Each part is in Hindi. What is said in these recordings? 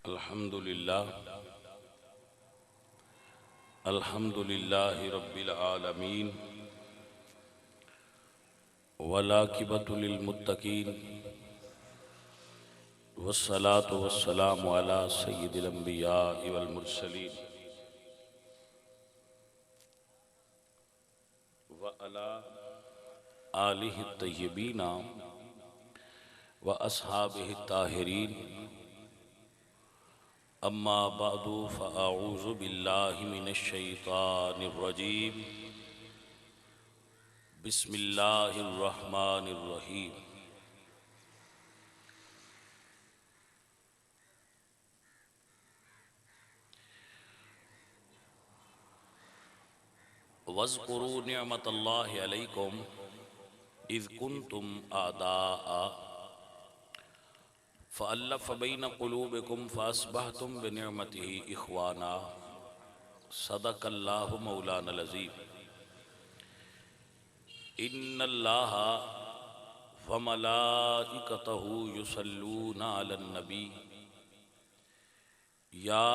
अल्हम्दुलिल्लाह अल्हम्दुलिल्लाहि रब्बिल आलमीन वलाकिबतु लिल मुत्तकीन वस्सलातु वस्सलामु अला सय्यिदिल अंबिया वल मुरसलीन व अला आलिहि तय्यबीन व अस्हाबिहि ताहिरीन अम्मा बअदु फ़अऊज़ु बिल्लाहि मिनश शैतानिर रजीम बिस्मिल्लाहिर रहमानिर रहीम। वज़्कुरू निअमतल्लाहि अलैकुम इज़ कुंतुम आदाअ फ़अल्लफ़ बैन क़ुलूबिकुम फ़अस्बहतुम बिनिअमतिही इख़वाना सदक़ल्लाहु मौलानल अज़ीम। इन्नल्लाह व मलाइकतहु युसल्लूना अलन नबी या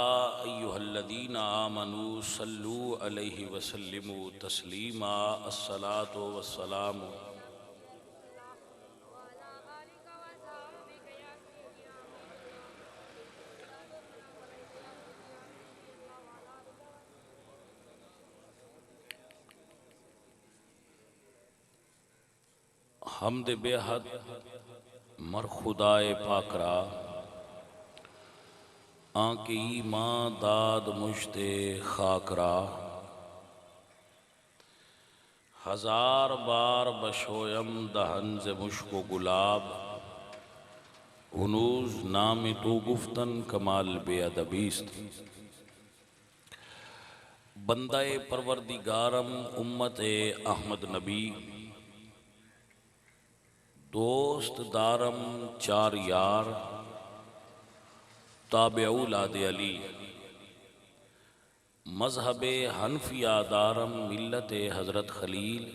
अय्युहल्लज़ीना आमनू सल्लू अलैहि वसल्लिमू तस्लीमा। अस्सलातु वस्सलामु हमद बेहद मर खुदाए पाकरा आंकी माँ दाद मुश्ते खाकरा हजार बार बशोयम दहन से मुश्को गुलाब हुनूज नाम तो गुफ्तन कमाल बेअदबीस्त। बंदाए परवरदिगारम उम्मत अहमद नबी दोस्त दारम चार यार ताबे औलाद अली मजहब हनफिया दारम मिल्लत हज़रत खलील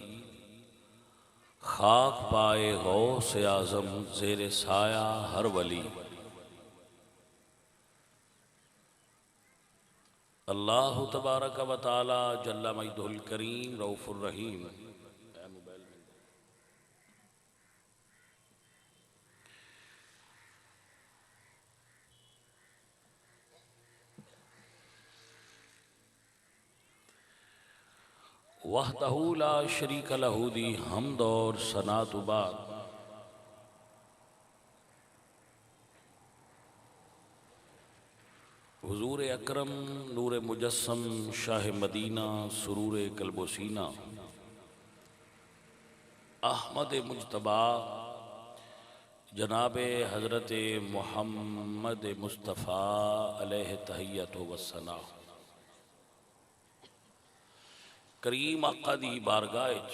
खाक पाए गौस आज़म ज़ेर साया हर वली। अल्लाह तबारक व तआला जल्ला मजदुल करीम रऊफ़ुर रहीम। वहदहू ला शरीक लहू दी हम्द और सनात बाद। हुजूर अकरम नूर मुजस्सम शाह मदीना सुरूर कल्बोसीना अहमद मुजतबा जनाब हज़रत मोहम्मद मुस्तफ़ा अलैहि तहियत व सना करीम आका दी बारगाह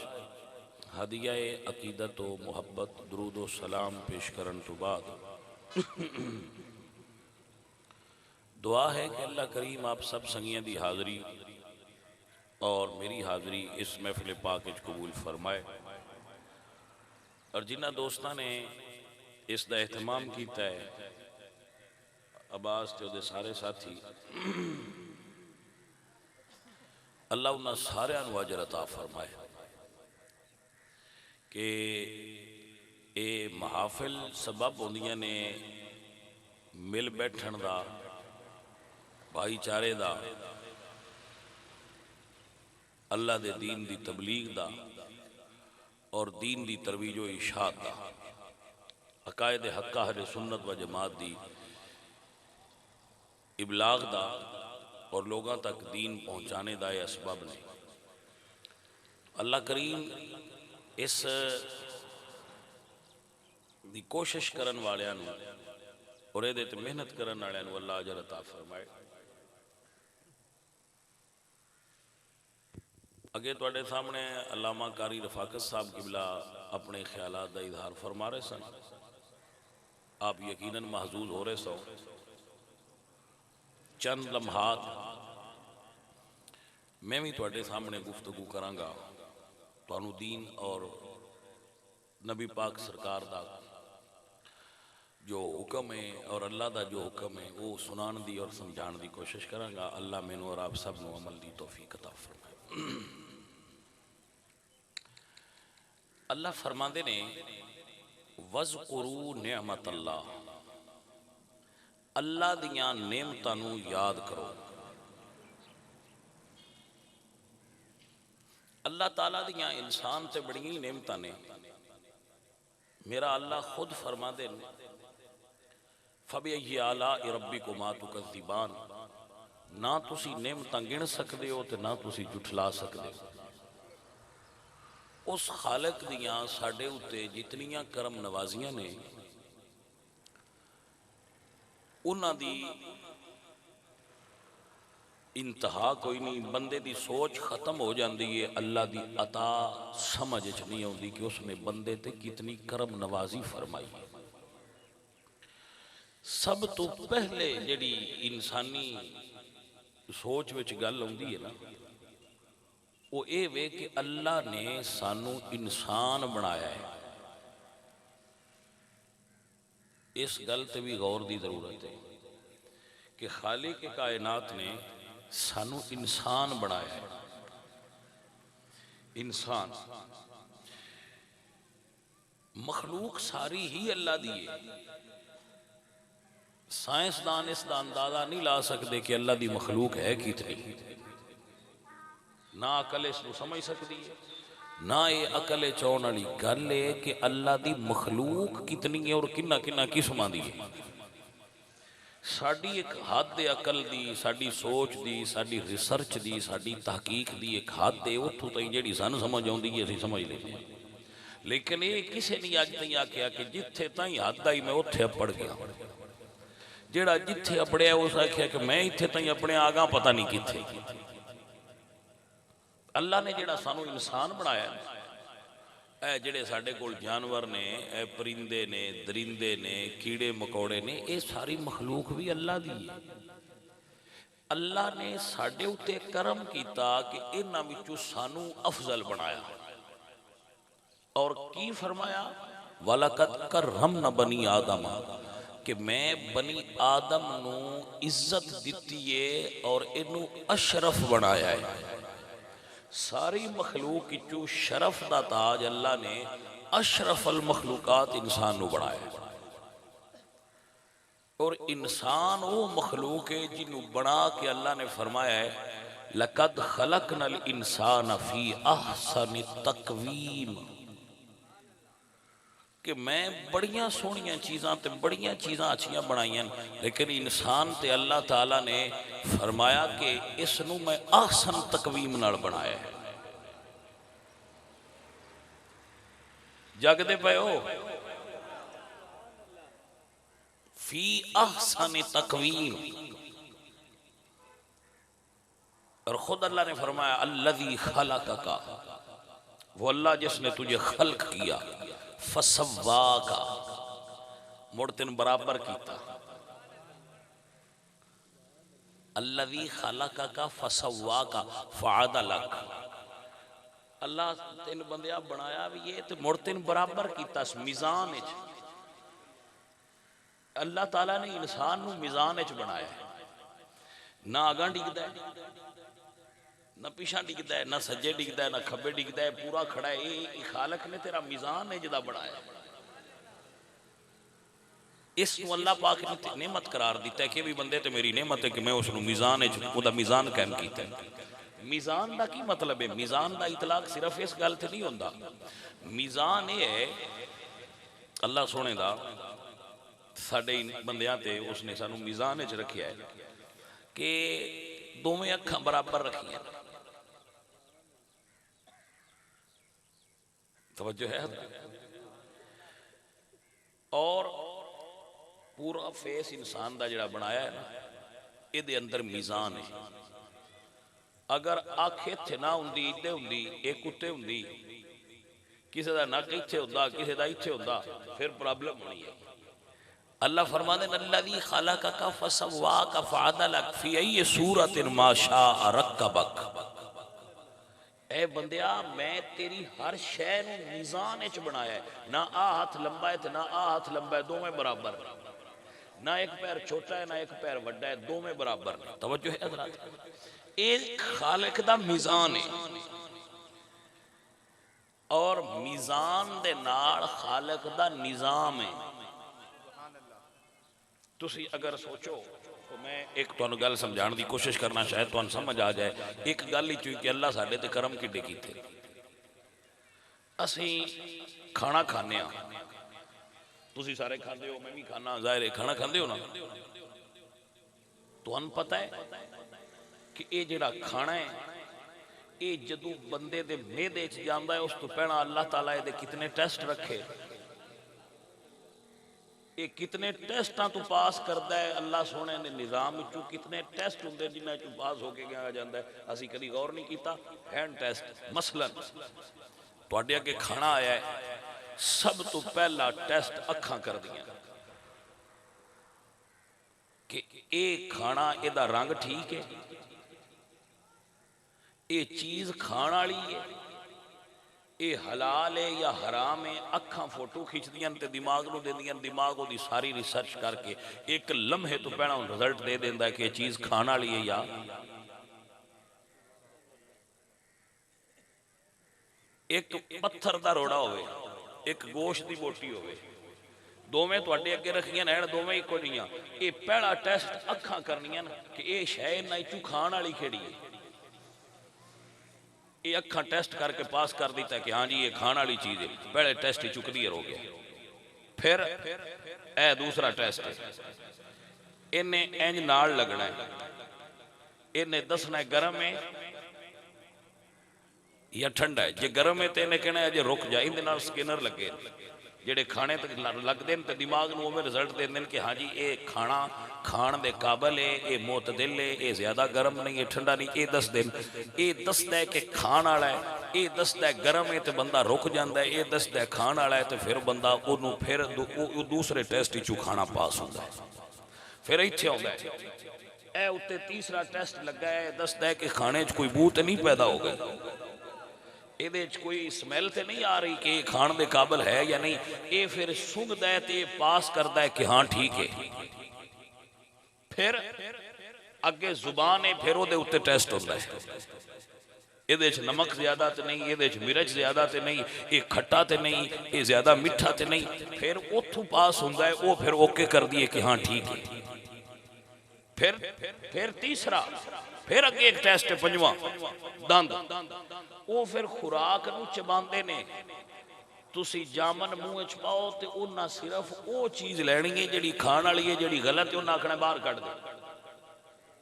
हदिया अकीदत व मुहब्बत दरूद व सलाम पेश करन तो बाद दुआ है कि अल्लाह करीम आप सब संगियां दी हाज़री और मेरी हाज़री इस महफिल पाक कबूल फरमाए। और जिन्होंने दोस्तों ने इसका एहतमाम किया है अब्बास ते उहदे सारे साथी अल्लाह उन्होंने सारिਆਂ ਨੂੰ अजर अता फरमाए कि ये महाफिल सबब होंदियां ने मिल बैठण दा भाईचारे दा अल्लाह दे दीन दी तबलीग दा और दीन दी तरवीज व इशाअत दा अकायद हक्का अहले सुन्नत व जमात दी इबलाग दा और लोगों तक दीन पहुँचाने का यह असबाब ने। अल्लाह करीम इस दी कोशिश करन वालियां नूं और इहदे ते मेहनत करन वालियां नूं अल्लाह अजर अता फरमाए। अगे तुहाडे सामने अल्लामा कारी रफाकत साहब किबला अपने ख्यालात का इजहार फरमा रहे सन। आप यकीनन महजूज हो रहे सो। चंद लम्हात मैं भी तुहाडे सामने गुफ्तगू करांगा तुहानू दीन और नबी पाक सरकार दा जो हुक्म है और अल्लाह का जो हुक्म है वो सुनाने की और समझाने की कोशिश करांगा। अल्लाह मैनू और आप सब नू अमल की तौफीक अता फरमाए। अल्लाह फरमाते ने वज़कुरू निअमत अल्लाह, अल्लाह दियां नेमतां नू याद करो। अल्लाह ताला दियां इंसान ते बड़ियां ही नेमतां ने। मेरा अल्लाह खुद फरमाते ने फबिअय्यि आलाइ रब्बिकुमा तुकज़्ज़िबान, ना तुसी नेमतां गिण सकते हो तो ना तुसी जुठला सकते हो। उस खालिक दियां साडे उत्ते जितनियां करम नवाजियां ने उन्हां दी इंतहा कोई नहीं। बंदे दी सोच खत्म हो जाती है, अल्लाह दी अता समझ च नहीं आती कि उसने बंदे ते कितनी करम नवाजी फरमाई है। सब तो पहले जिहड़ी इंसानी सोच विच गल आउंदी है ना, वो ये वे कि अल्लाह ने सानू इंसान बनाया है। इस गल ते भी गौर की जरूरत है कि खालिक के कायनात ने सानू इंसान बनाया है। इंसान मखलूक सारी ही अल्लाह दी है। साइंसदान इसका अंदाजा नहीं ला सकते कि अल्लाह की मखलूक है कितनी, ना अकल इसको समझ सकती है, ना ये अकल चाहने वाली गल है कि अल्लाह की मखलूक कितनी है और किन्ना किन्ना किस्मां दी है। साड़ी एक हद है अकल की, साड़ी सोच की, साड़ी रिसर्च की, साड़ी तहकीक की एक हद है। उतों तई जी सानू समझ आती है असीं समझ लेते हैं, लेकिन ये किसी ने अज तई आख्या कि जिथे ताई हद आई मैं उत्थे अपड़ गया। जेड़ा जिथे अपड़िया उस आख्या कि मैं इत्थे ताई अपने आगा पता नहीं किथे। अल्लाह ने जेड़ा सानू इंसान बनाया, ए जेड़े साडे कोल जानवर ने, ए परिंदे ने, दरिंदे ने, कीड़े मकोड़े ने, ये सारी मखलूक भी अल्लाह दी है। अल्लाह ने साडे उत्ते करम कीता कि इन्हां विचों सानू अफजल बनाया और की फरमाया वलकद करमना बनी आदम, कि मैं बनी आदम नू इज्जत दिती है और इनू अशरफ बनाया है। सारी मखलूक चू शरफ दा ताज अल्लाह ने अशरफ अल मखलूकात इंसान नू बनाया। और इंसान वो मखलूक है जिन्हों बना के अल्लाह ने फरमाया है लकद खलकनल इंसान फी अहसन तकवीम, कि मैं बड़ियां सोहनियां चीज़ां ते बड़ियां चीज़ां अच्छियां बनाईयां, लेकिन इंसान ते अल्लाह ताला ने फरमाया कि इसनू मैं आहसन तकवीम नाल बनाया है। जगदे पे हो फी आहसन तकवीम। और खुद अल्लाह ने फरमाया अल्लज़ी खलक़का, वो अल्लाह जिसने तुझे खल्क किया, फसव्वाका, मुड़ तेन बराबर किया। अल्लज़ी खलक़का फसव्वाका फ़अदलक, अल्लाह तेन बंदिया बनाया भी है तो मुड़ तेन बराबर किया मीज़ान विच। अल्लाह ताला ने इंसान नू मीज़ान विच बनाया है, ना आगां डिगदा है ना पिछा डिगदा है, ना सज्जे डिगदा है ना खब्बे डिगदा है, पूरा खड़ा है। ये खालक ने तेरा मीज़ान है जिदा बनाया। इसनू अल्लाह पाक ने नेमत करार दिता है कि भी बंदे ते मेरी नेमत है कि मैं उसनू मीज़ान है मीज़ान कायम किया। मीज़ान का की मतलब है? मीज़ान का इतलाक सिर्फ इस गल ते नहीं होंदा। मीज़ान ये है अल्लाह सोने दा साडे बंदियां ते उसने सानू मीज़ान च रखिया है कि दोवें अखां बराबर रखियां। तवज्जो है? और पूरा फेस इंसान का जिहड़ा बनाया है ना, ये अंदर मीज़ान है। अगर अख इत्थे ना हुंदी इत्थे हुंदी एक उत्ते हुंदी, किसी का नक इत्थे हुंदा किसी का इत्थे हुंदा, फिर प्रॉब्लम होनी है। अल्लाह फरमाते हैं अल्लज़ी खलक़का फसव्वाका फ़अदलक फ़ी अय्यि सूरतिन मा शाअ रक्कबक, ए बंदिया मैं तेरी हर शै नूं मीज़ान विच बनाया है। ना आ हाथ लंबा है ते ना आ हाथ लंबा है, दोवें बराबर ने। ना एक पैर छोटा है ना एक पैर वड्डा है, दोवें बराबर ने। तवज्जो है हज़रात, ये खालिक दा मीज़ान है और मीज़ान दे नाल खालिक दा निज़ाम है। तुसी अगर सोचो तो मैं एक तुहानू गल समझाने की कोशिश करना, शायद तुहानू समझ आ जाए। एक गल ही चुई कि अल्लाह साडे ते करम किड्डे कीते। असी खाना खाने, तुसी सारे खाते हो, मैं भी खाना, जाहिर है खाना खाते हो ना। तुहानू पता है कि ये जिहड़ा खाना है ये जदों बंदे दे मेदे च जांदा है, उस तो पहला अल्लाह ताला इहदे कितने टेस्ट रखे, ये कितने टेस्टां तो पास करता है। अल्लाह सोने ने निज़ाम चू कितने टेस्ट होंगे जिन्होंने चू पास होके गया जाता है, असी कभी गौर नहीं किया। हैंड टेस्ट मसलन तुहाडे अगे खाना आया है, सब तो पहला टेस्ट अखां कर दियां कि ये खाना इहदा रंग ठीक है, ये चीज़ खाण वाली है, ये हलाल है या हराम है। अखां फोटो खिंचदियां ते दिमाग नूं देंदियां, दिमाग उहदी सारी रिसर्च करके एक लम्हे तो पहला रिजल्ट दे देंदा है कि चीज़ खाण वाली है या एक पत्थर दा रोड़ा होवे, एक गोश्त दी बोटी होवे, दोवें तुहाडे अगे रखियां रहण, दोवें इक्को जिहियां। ये पहला टेस्ट अखां करनियां कि ये शै इन्हां चों खाण वाली किहड़ी है। ये अखा टेस्ट करके पास कर दिता कि हाँ जी ये खाने वाली चीज़ है, पहले टेस्ट ही चुक दिए हो गया। फिर ए दूसरा टेस्ट है, इन्हें इंज नाल लगना है, इन्हें दसना है गर्म है या ठंडा है। जे गर्म है तो इन्हें कहना है जे रुक जा, इहदे नाल स्कैनर लगे जेडे खाने तक लगते हैं तो दिमाग में उवें रिजल्ट देंदे कि हाँ जी ये खाना खाण दे काबल है, ये मुतदिल है, ये ज्यादा गर्म नहीं है ठंडा नहीं। ये दस दिन ये दसदा है कि खाण वाला है, ये दसदा है गर्म है तो बंदा रुक जाता है, ये दसदा है खाण वाला है तो फिर बंदा उन्होंने फिर दूसरे टेस्ट चू खाना पास होता है। फिर इत्थे आउंदा है ए उत्ते तीसरा टेस्ट लगा है, दसदा है कि खाने च कोई बू तो नहीं पैदा हो गई, ये कोई स्मैल तो नहीं आ रही कि खाण दे काबल है या नहीं। ये फिर सूंघदा है तो ये पास करता है कि हाँ ठीक है। फिर अगे जुबान है, फिर वो उत्ते टेस्ट होता है, ये नमक ज्यादा तो नहीं, ये मिर्च ज्यादा तो नहीं, ये खट्टा तो नहीं, ये ज्यादा मिठा तो नहीं। फिर उथों पास होता है, वो फिर ओके कर दिए कि हाँ ठीक है। फिर तीसरा, फिर अगे एक टेस्ट है पंजवां, दंद। वो फिर खुराक नूं चबांदे ने, तुसी जामन मूँह च पाओ तो उन्हें सिर्फ वो चीज़ लैनी है जिहड़ी खाण वाली है, जिहड़ी गलत है उन्हें आखना बाहर कढ़ दे।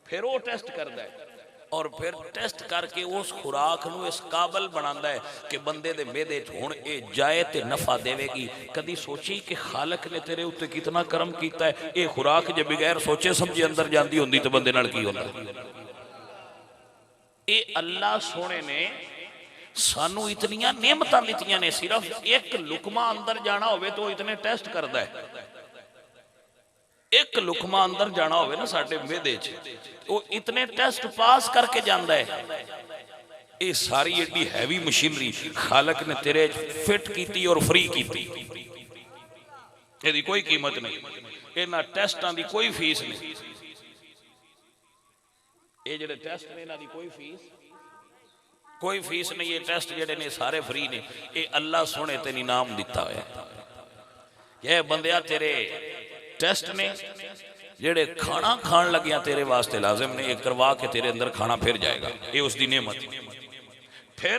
फिर वो टेस्ट करता है और फिर टेस्ट करके उस खुराक नूं इस काबल बनाता है कि बंदे दे मेदे च हुण ये जाए तो नफा देवेगी। कदी सोची कि खालक ने तेरे उत्ते कितना करम किया है। ये खुराक जे बगैर सोचे समझे अंदर जाती होंदी तो बंदे नाल की होंदा। ये अल्लाह सोने ने सानू इतनियां नेमतां दित्तियां ने, सिर्फ एक लुकमा अंदर जाना होवे तो इतने टेस्ट करता है। एक लुकमा अंदर जाना होवे ना साडे मेदे च, वो इतने टेस्ट पास करके जाता है। ये सारी एडी हैवी मशीनरी खालक ने तेरे फिट की और फ्री की, यदि कोई कीमत नहीं, इन्हां टेस्टां दी कोई फीस नहीं। ये जिहड़े टेस्ट ने इन्हां दी कोई फीस नहीं, ये टेस्ट जिहड़े ने सारे फ्री ने। ये अल्लाह सोने तेन इनाम दिता होया। ये बंदिया तेरे टेस्ट ने जिहड़े खाना खाण लगिया तेरे वास्ते लाजिम ने, ये करवा के तेरे अंदर खाना फिर जाएगा, ये उसकी नेमत। फिर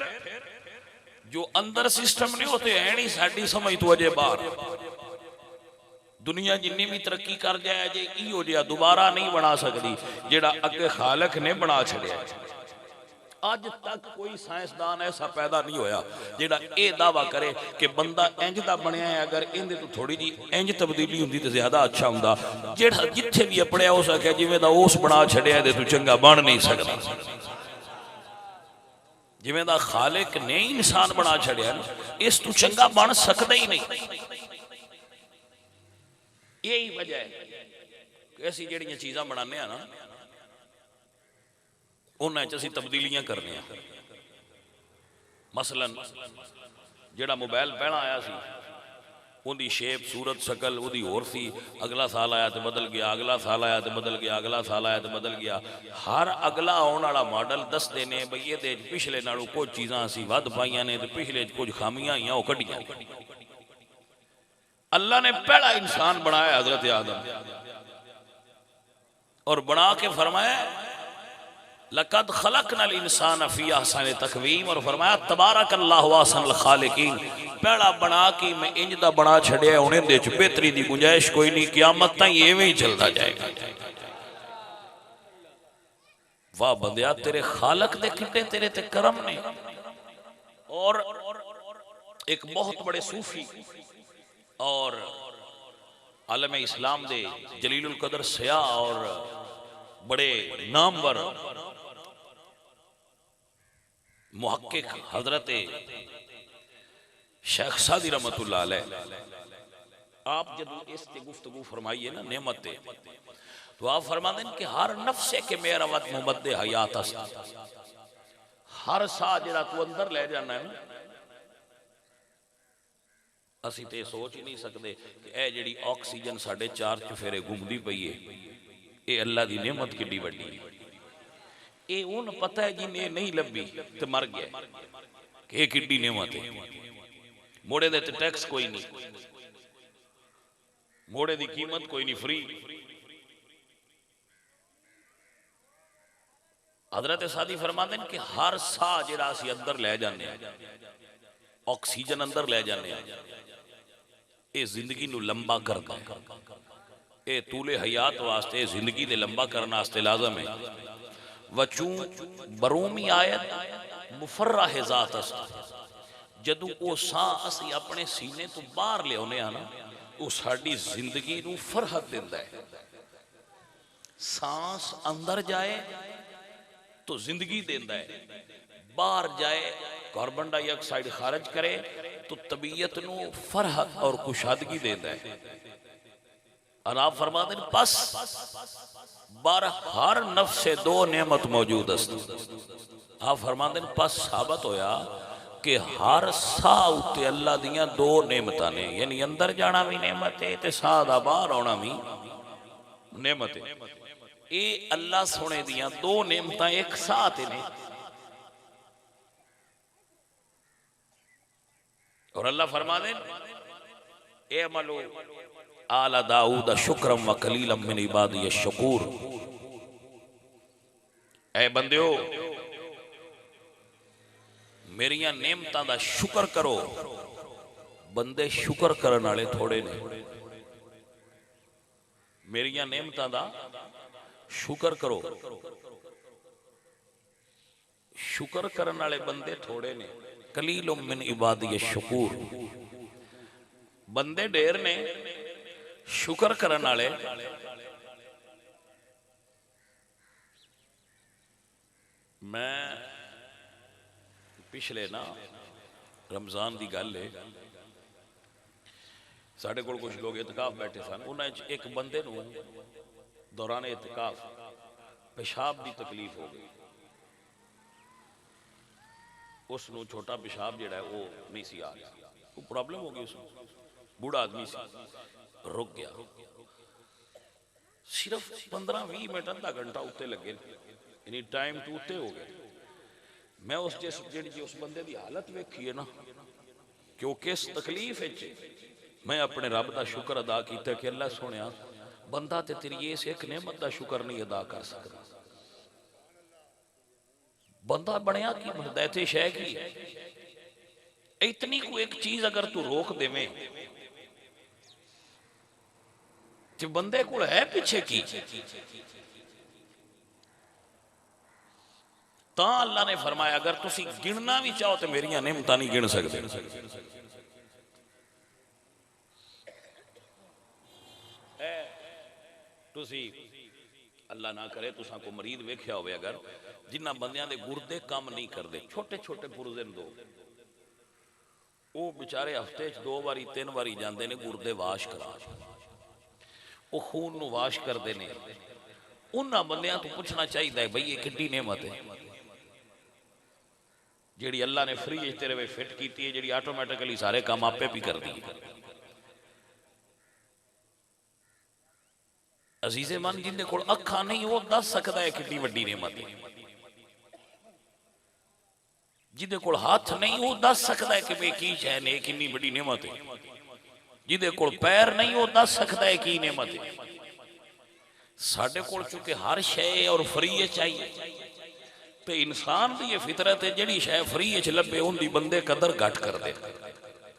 जो अंदर सिस्टम ने वो तो है नहीं, साडी समझ तो अजे बाहर। दुनिया जिन्नी भी तरक्की कर जाए जे इहो जिहा दोबारा नहीं बना सकती जिहड़ा अगे खालक ने बना छड़िया। अज तक कोई साइंसदान ऐसा पैदा नहीं होया जिहड़ा ये दावा करे कि बंदा इंज दा बनया है, अगर इहदे तो थोड़ी जी इंज तब्दीली हुंदी तो ज्यादा अच्छा हुंदा। जिहड़ा जिथे भी अपड़िया हो सके जिवें दा उस बना छड़िया, इहदे तो चंगा बन नहीं सकदा। जिवें दा खालिक ने इंसान बना छड़िया, इस तो चंगा बन सकदा ही नहीं। यही वजह है कि असीं जिहड़ियां चीज़ां बनाने आ ना, उन्हां च असीं तब्दीलियां करने आ। मसलन जिहड़ा मोबाइल पहला आया सी उनकी शेप सूरत शकल उहदी होर सी, अगला साल आया तो बदल गया, अगला साल आया तो बदल गया, अगला साल आया तो बदल गया। हर अगला आने वाला मॉडल दसते ने बई ये पिछले नालों कुछ चीज़ां असीं वध पाईयां ने ते पिछले कुछ खामियां आईयां वो कढ़ियां। अल्लाह ने पहला इंसान बनाया हजरत आदम और बना के फरमाया लक़द खलक़नल इंसान फी अहसन तक़वीम, और फरमाया तबारकल्लाहु अहसनुल खालिकीन। पहला बना के मैं इंज दा बना छड़िया हुण इहदे च बेहतरी दी गुंजाइश कोई नहीं, क़यामत ताईं इवें ही चलता जाएगा। वाह बंदिया तेरे खालक दे कितने तेरे ते करम ने। और एक बहुत बड़े सूफी और आलम इस्लाम दे जलीलुल कदर सया और बड़े नामवर मुहक्किक हजरत शेख सादी रहमतुल्लाह अलैह आप जब इस ते गुफ्तगू फरमाइए ना नेमत ते, तो आप फरमाते हैं कि हर नफ्से के मेरा वत मुमद्दे हयात अस, हर साह जिहड़ा तू अंदर ले जाना है ना, असीं ते सोच ही नहीं सकते कि यह जिहड़ी ऑक्सीजन साढ़े चार चफेरे घूमती पई है ये अल्लाह की नेमत किड्डी वड्डी है। ये उन पता है जिन्हें नहीं लभी तो मर गया कि ये किड्डी नेमत है। मोड़े दे टैक्स कोई नहीं, मोड़े की कीमत कोई नहीं, फ्री। हजरत सादी फरमाते हैं कि हर साह जिहड़ा असीं अंदर ले जाने ऑक्सीजन अंदर ले जाने ये जिंदगी नूं लंबा करदा है, ये तूले हयात वास्ते जिंदगी दे लंबा करने वास्ते लाजम है। वचू बरूमी आयत मुफर्रा है ज़ात जदों वो साह असीं अपने सीने तो बाहर लियाउने आ ना वो साडी जिंदगी नूं फरहत दिंदा है। सांस अंदर जाए तो जिंदगी देंदा है, बाहर जाए कार्बन डाइऑक्साइड खारिज करे तो तबीयत नूं फरहत और कुशादगी देंदा है। और आप फरमाते हैं बस बार हर नफ्स से दो नेमत मौजूद है। आप फरमाते हैं बस साबित होया कि हर साह उत्ते अल्लाह दियां दो नेमतां ने, यानी अंदर जाना भी नेमत है ते साह दा बाहर आना भी नेमत है। ये अल्लाह सोने दियां दो नेमतां एक साथ ने। और अल्लाह फरमाते ए अमलो आला दाऊद शुक्रम व कलीलम मिन इबादी शकूर। ऐ बंदियो मेरिया नेमतां दा शुक्र करो, बंदे शुक्र करने वाले थोड़े ने। मेरिया नेमतां दा शुक्र करो, शुक्र करने वाले बंदे थोड़े ने। कलीलुम मिन इबादी शकूर, बंदे ढेर ने शुक्र करने वाले मैं पिछले ना रमजान की गल है, साढ़े कोल कुछ लोग इतकाफ बैठे सन, उन्हें एक बंदे नूं दौरान इतकाफ पेशाब की तकलीफ हो गई। उसनूं छोटा पेशाब जिहड़ा है वो नहीं सी आ रहा, वो प्रॉब्लम हो गई उसनूं, बूढ़ा आदमी सी, रुक गया। सिर्फ 15-20 मिनट अद्धा घंटा उत्ते लगे, यानी टाइम टू उत्ते हो गए। मैं उस जी उस बंदे की हालत वेखी है ना कि वो किस तकलीफ है, मैं अपने रब का शुक्र अदा किया कि अल्लाह सुनिया बंदा ते तेरी इस एक नेमत का शुक्र नहीं अदा कर सकता। बंदा बनया की बनता इतने शह की है, इतनी को एक चीज अगर तू रोक देवे तो बंदे को है पीछे की। ता अल्लाह ने फरमाया अगर तुसी गिनना भी चाहो तो मेरिया नेमतां नहीं गिन सकते। तुसी अल्लाह ना करे तुसा को मरीद वेख्या होवे अगर जिन्हां बंदियां दे गुर्दे काम नहीं करते, छोटे छोटे पुरजे दो, वो बेचारे हफ्ते 2 बारी 3 बारी जाते हैं गुर्दे वाश करा, वो खून नूं वाश करते हैं। उन्हां बंदियां तो पूछना चाहिए भाई ये किड्डी नेमत है। जिहड़ी अल्लाह ने फ्री तेरे वे फिट की है, जिहड़ी आटोमैटिकली सारे काम आपे भी कर दी। अजीजे मन जिंदे कोल अखा नहीं वो दस सकता है कितनी वड्डी नेमत है, जिदे कोल हाथ नहीं वो दस सकता है कि वे की शै ने कितनी बड़ी नेमत है, जिदे कोल पैर नहीं वो दस सकता है की नेमत है। साडे कोल चूंकि हर शै और फ्री चाहिए, तो इंसान की ये फितरत है जिहड़ी शै फ्री च लभे उनकी बंदे कदर घट करते,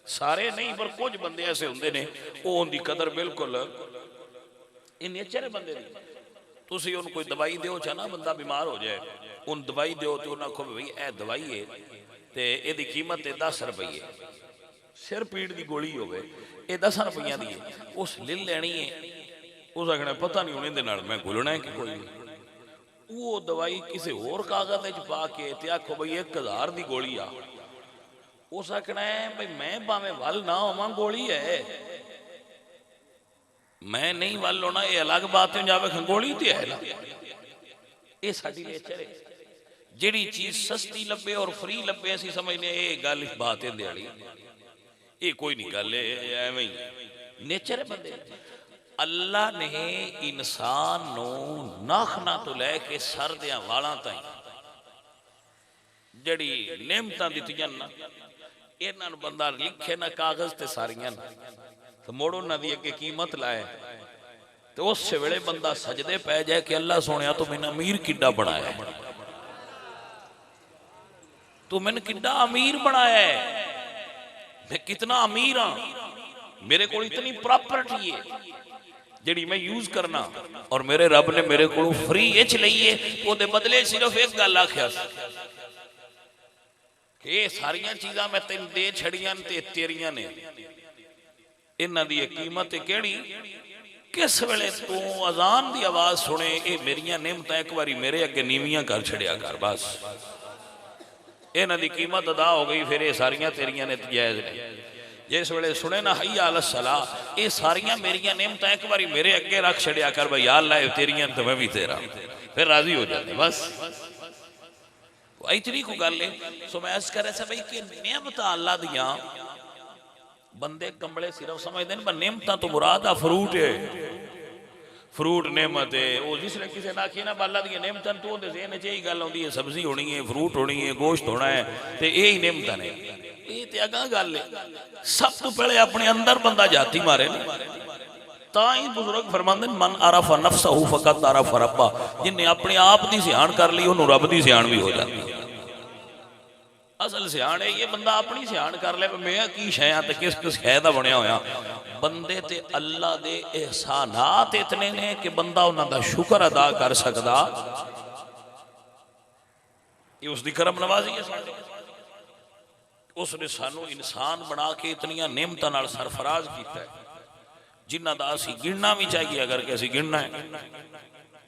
सारे नहीं पर कुछ बंदे ऐसे होंगे ने वो उनकी कदर बिल्कुल ये नेचर है बंदे दी। तुसी उन कोई दवाई दो चा ना बंदा बीमार हो जाए, उन दवाई दो तो उन्हें आखो भाई ए दवाई है तो यदी कीमत है 10 रुपये, सिर पीड़ की गोली हो ये 10 रुपया की है, उस ले लैनी है, उस आखना पता नहीं उन्हें मैं घुलना है कि कोई नहीं। वो दवाई किसी होर कागज पा के ते आखो भाई 1000 की गोली आ, उस आखना है भाई मैं भावे वल ना होवा गोली है, मैं नहीं वल होना ये अलग बात है, जावे गोली तो है ना। ये साडी नेचर है, जिहड़ी चीज सस्ती लभे और फ्री लभे असीं समझने ये गल बात है दिहाड़ी, ये कोई नहीं गल एवें ही नेचर है बंदे। अल्लाह ने इंसान नू नाखना तो लैके सर दियां वालां ताईं जिहड़ी नेमतां दित्तियां ना, इन्हां नूं बंदा लिखे ना कागज ते सारियां तो मुड़ उन्हां दी अगे कीमत लाए तो उस वेले बंदा सजदे पै जाए कि अल्लाह सोहणिया तू मैनूं अमीर किड्डा बनाया, तू मैनूं किड्डा अमीर बनाया है, मैं कितना अमीर हाँ, मेरे को इतनी प्रॉपर्टी है जिहड़ी मैं यूज करना, और मेरे रब ने मेरे को फ्री इच लई है, तो बदले सिर्फ एक गल आख्या कि ये सारिया चीज़ां मैं तेन दे छड़ियां ते तेरियां ने, इन्हां दी कीमत केड़ी, किस वेले तू अजान की आवाज सुने ये मेरिया नेमतां एक बारी मेरे अगे नीवियां कर छड़िया कर, बस इन्हां दी कीमत अदा हो गई, फिर ये सारिया तेरियां ने जायज़ ने। जिस वेले सुने ना हय्या अला सलाह, ये सारिया मेरिया नेमतां एक बारी मेरे अगे रख छड़िया कर, भाई अल्लाह तेरियां तो मैं भी तेरा, फिर राजी हो जाते बस, इतनी को गल है। सो मैं अर्ज कर रहा था भाई कि नेमत अल्लाह दियां बंदे कमले सिर्फ समझते हैं, पर नेमतां तो मुराद आ फ्रूट है, फ्रूट नेमत है। वो जिसने किसी ने आखी ना अल्लाह दी नेमतां तो उहदे ज़हन च यही गल आउंदी है, सब्जी होनी है, फ्रूट होनी है, गोश्त होना है, तो यही नेमतां ने, ये तो अगां गल है। सब तो पहले अपने अंदर बंदा जाती मारे ना, ताई बुजुर्ग फरमांदे मन आरफा नफ्सहू फकत आरफा रब्बा, जिन्हें अपने आप की सियाण कर ली उन्होंने रब की सियाण भी हो जाती है। असल सियाण है ये बंदा अपनी सियाण कर ले, मैं की शै ते किस किस शै दा बनया होया, बंदे ते अल्लाह दे एहसानात इतने ने कि बंदा उन्हां दा शुक्र अदा कर सकदा, ये उसकी करम नवाजी है साडे। उसने सानू इंसान बना के इतनियां नेमतां नाल सरफराज कीता है, जिन्हां दा असीं गिनना भी चाहिए, अगर कि असीं गिनना है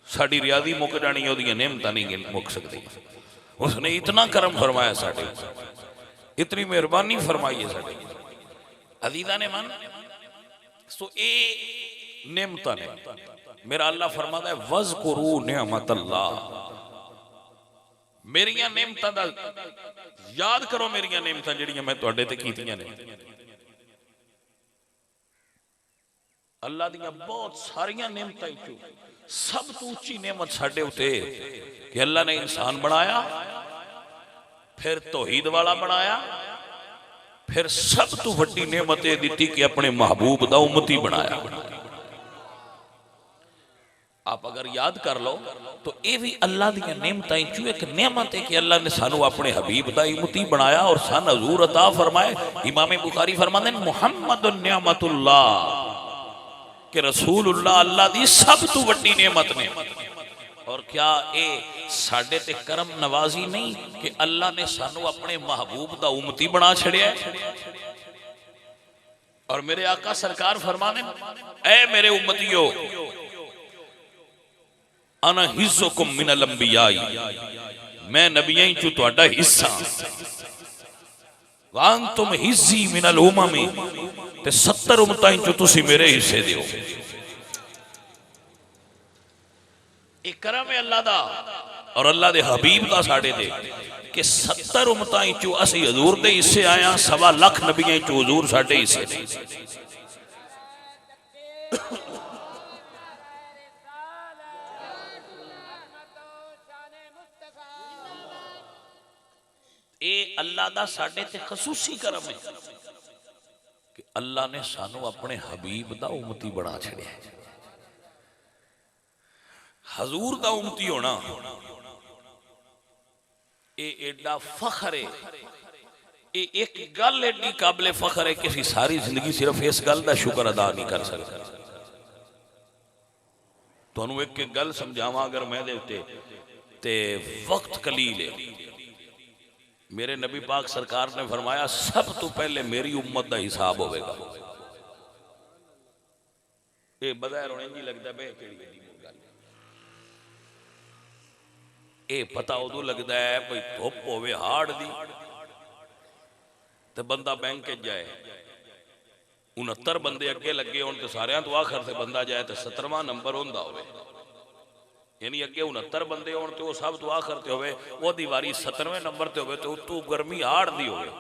साडी रियादी मुक जानी, ओहदियां नेमतां नहीं मुक सकदी। उसने इतना करम फरमाया साडे, इतनी मेहरबानी फरमाई है साडे अजीज़ां ने मन। सो ए नेमतां ने, मेरा अल्लाह फरमाता है वज़कुरू निअमतल्लाह, मेरियां नेमतां दा याद करो, मेरियां नेमतां जिहड़ियां मैं तुहाडे ते कीतियां ने। अल्लाह दियां बहुत सारियां नेमतां चों सब तो उच्ची नेमत साडे उते कि अल्लाह ने इंसान बनाया, फिर तौहीद वाला बनाया, फिर सब तो वड्डी नेमत ये दी कि अपने महबूब दा उम्मती बनाया। आप अगर याद कर लो तो ये भी अल्लाह दी नेमतां चों एक नेमत है कि अल्लाह ने सानू अपने हबीब दा उम्मती बनाया और सन हजूर अता फरमाए। इमाम बुखारी फरमाते हैं मुहम्मदुन निअमतुल्लाह, कि रसूलुल्लाह अल्लाह दी सब तो वड्डी नेमत ने। और क्या ये साडे ते करम नवाजी नहीं कि अल्लाह ने सानू अपने महबूब दा उम्मती बना छड़िया। और मेरे आका सरकार फरमाने, ऐ मेरे उम्मतियो अना हिस्सुकुम मिनल अंबियाई, मैं नबियां चो तुहाडा हिस्सा, वान तुम हिस्सी मिनल उममी, ते 70 उम्मतां चो तुसी मेरे हिस्से दियो। एक करम है अल्लाह दा और अल्लाह दे हबीब दा साडे ते कि 70 उम्मतां चो असी हजूर दे हिस्से आया, 1.25 लाख नबियां चो हजूर साडे हिस्से नहीं। ये अल्लाह दा साडे ते खसूसी करम है कि अल्लाह ने सानू अपने हबीब दा उम्मती बना छड़िया। हजूर दा उम्मती होना ये एडा फखर है। ये एक गल एडी काबिले फखर है कि असीं सारी जिंदगी सिर्फ इस गल दा शुक्र अदा नहीं कर सकते। तुहानू एक एक गल समझावां अगर मैं दे उत्ते ते वक्त कलील है। मेरे नबी पाक सरकार ने फरमाया सब तो पहले मेरी उम्मत का हिसाब होगा। ये बगैर होने जी लगता है ये पता उदू लगता है भाई धुप होवे हाड़ दी ते बंदा बैंक जाए 69 बंदे अगे लगे होने तो सारियां तो आखिर से बंदा जाए तो 17वां नंबर होंदा होवे, यानी अगे 69 बंदे होने तो सब तो आखिर ते होवे, वो दी वारी 17वें नंबर ते होवे तो उतों गर्मी हाड़ दी होवे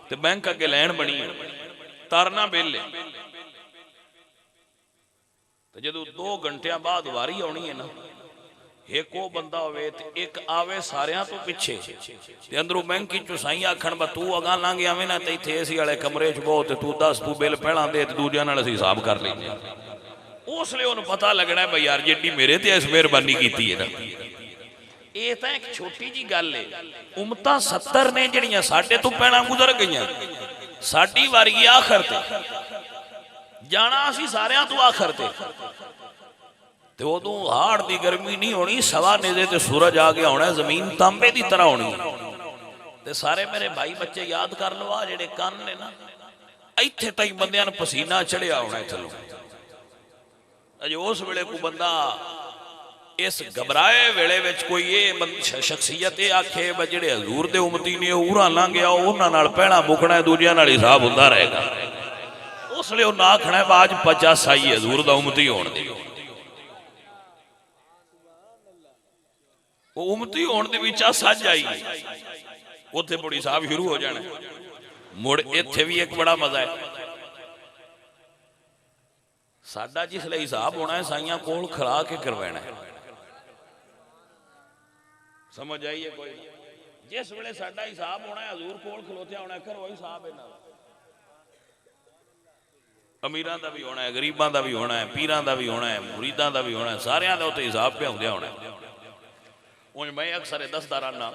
ते बैंक अगे लैन बनी है तारना बेले तो जदों 2 घंटिया बाद वारी आनी है ना, एक वो बंदा होवे ते एक आवे सारियां तो पिछे ते अंदरों बैंक चो साई आखण बा तू अगां लंघ आवे ना ते इत्थे एसी वाले कमरे च बहुत तू दस तू बिल पहला दे ते दूजियां नाल असीं हिसाब कर लैंदे। उसले उन्हें पता लगना है भाई यार जिड्डी मेरे ते इस मेहरबानी की है ना। ये तो एक छोटी जी गल है। उम्मतां 70 ने जिहड़ियां साडे तो पैणा गुजर गईयां, साडी वारी आखिर ते जाना असीं सारियां तो आखिर ते उदों हाड़ दी गर्मी नहीं होनी, सवा नेजे ते सूरज आ गया होना, जमीन तांबे दी तरह होनी। ते सारे मेरे भाई बच्चे याद कर लो, आ जिहड़े कन ने ना इत्थे तक बंदियां नूं पसीना चढ़िया होना। चलो अजे उस वेले को बंदा इस घबराए वेले विच कोई ये शख्सियत ये आखे ब जिहड़े हजूर दे उम्मती ने उरा लंघ गया उन्हां नाल पहला मुकना दूजियां नाल हिसाब हुंदा रहेगा। उसले उन्हां आखना है आज 50 आई हजूर दा उम्मती होण दे, वो उम्मती होण दे विच सज आई उत्थे बड़ी हिसाब शुरू हो जाना। मुड़ इत्थे भी एक बड़ा मजा है, साडा जिसले हिसाब होना है साइयां कोल खड़ा के करवाना है। समझ आइए कोई? जिस वेले साडा हिसाब होना है हजूर कोल खलोत्या होना है, करो हिसाब है ना। अमीरां दा भी होना है, गरीबां दा भी होना है, पीरां दा भी होना है, मुरीदां दा भी होना है, सारियां दा उत्ते हिसाब पे होंदिया होना है। उंज मैं अक्सर दसदा रहना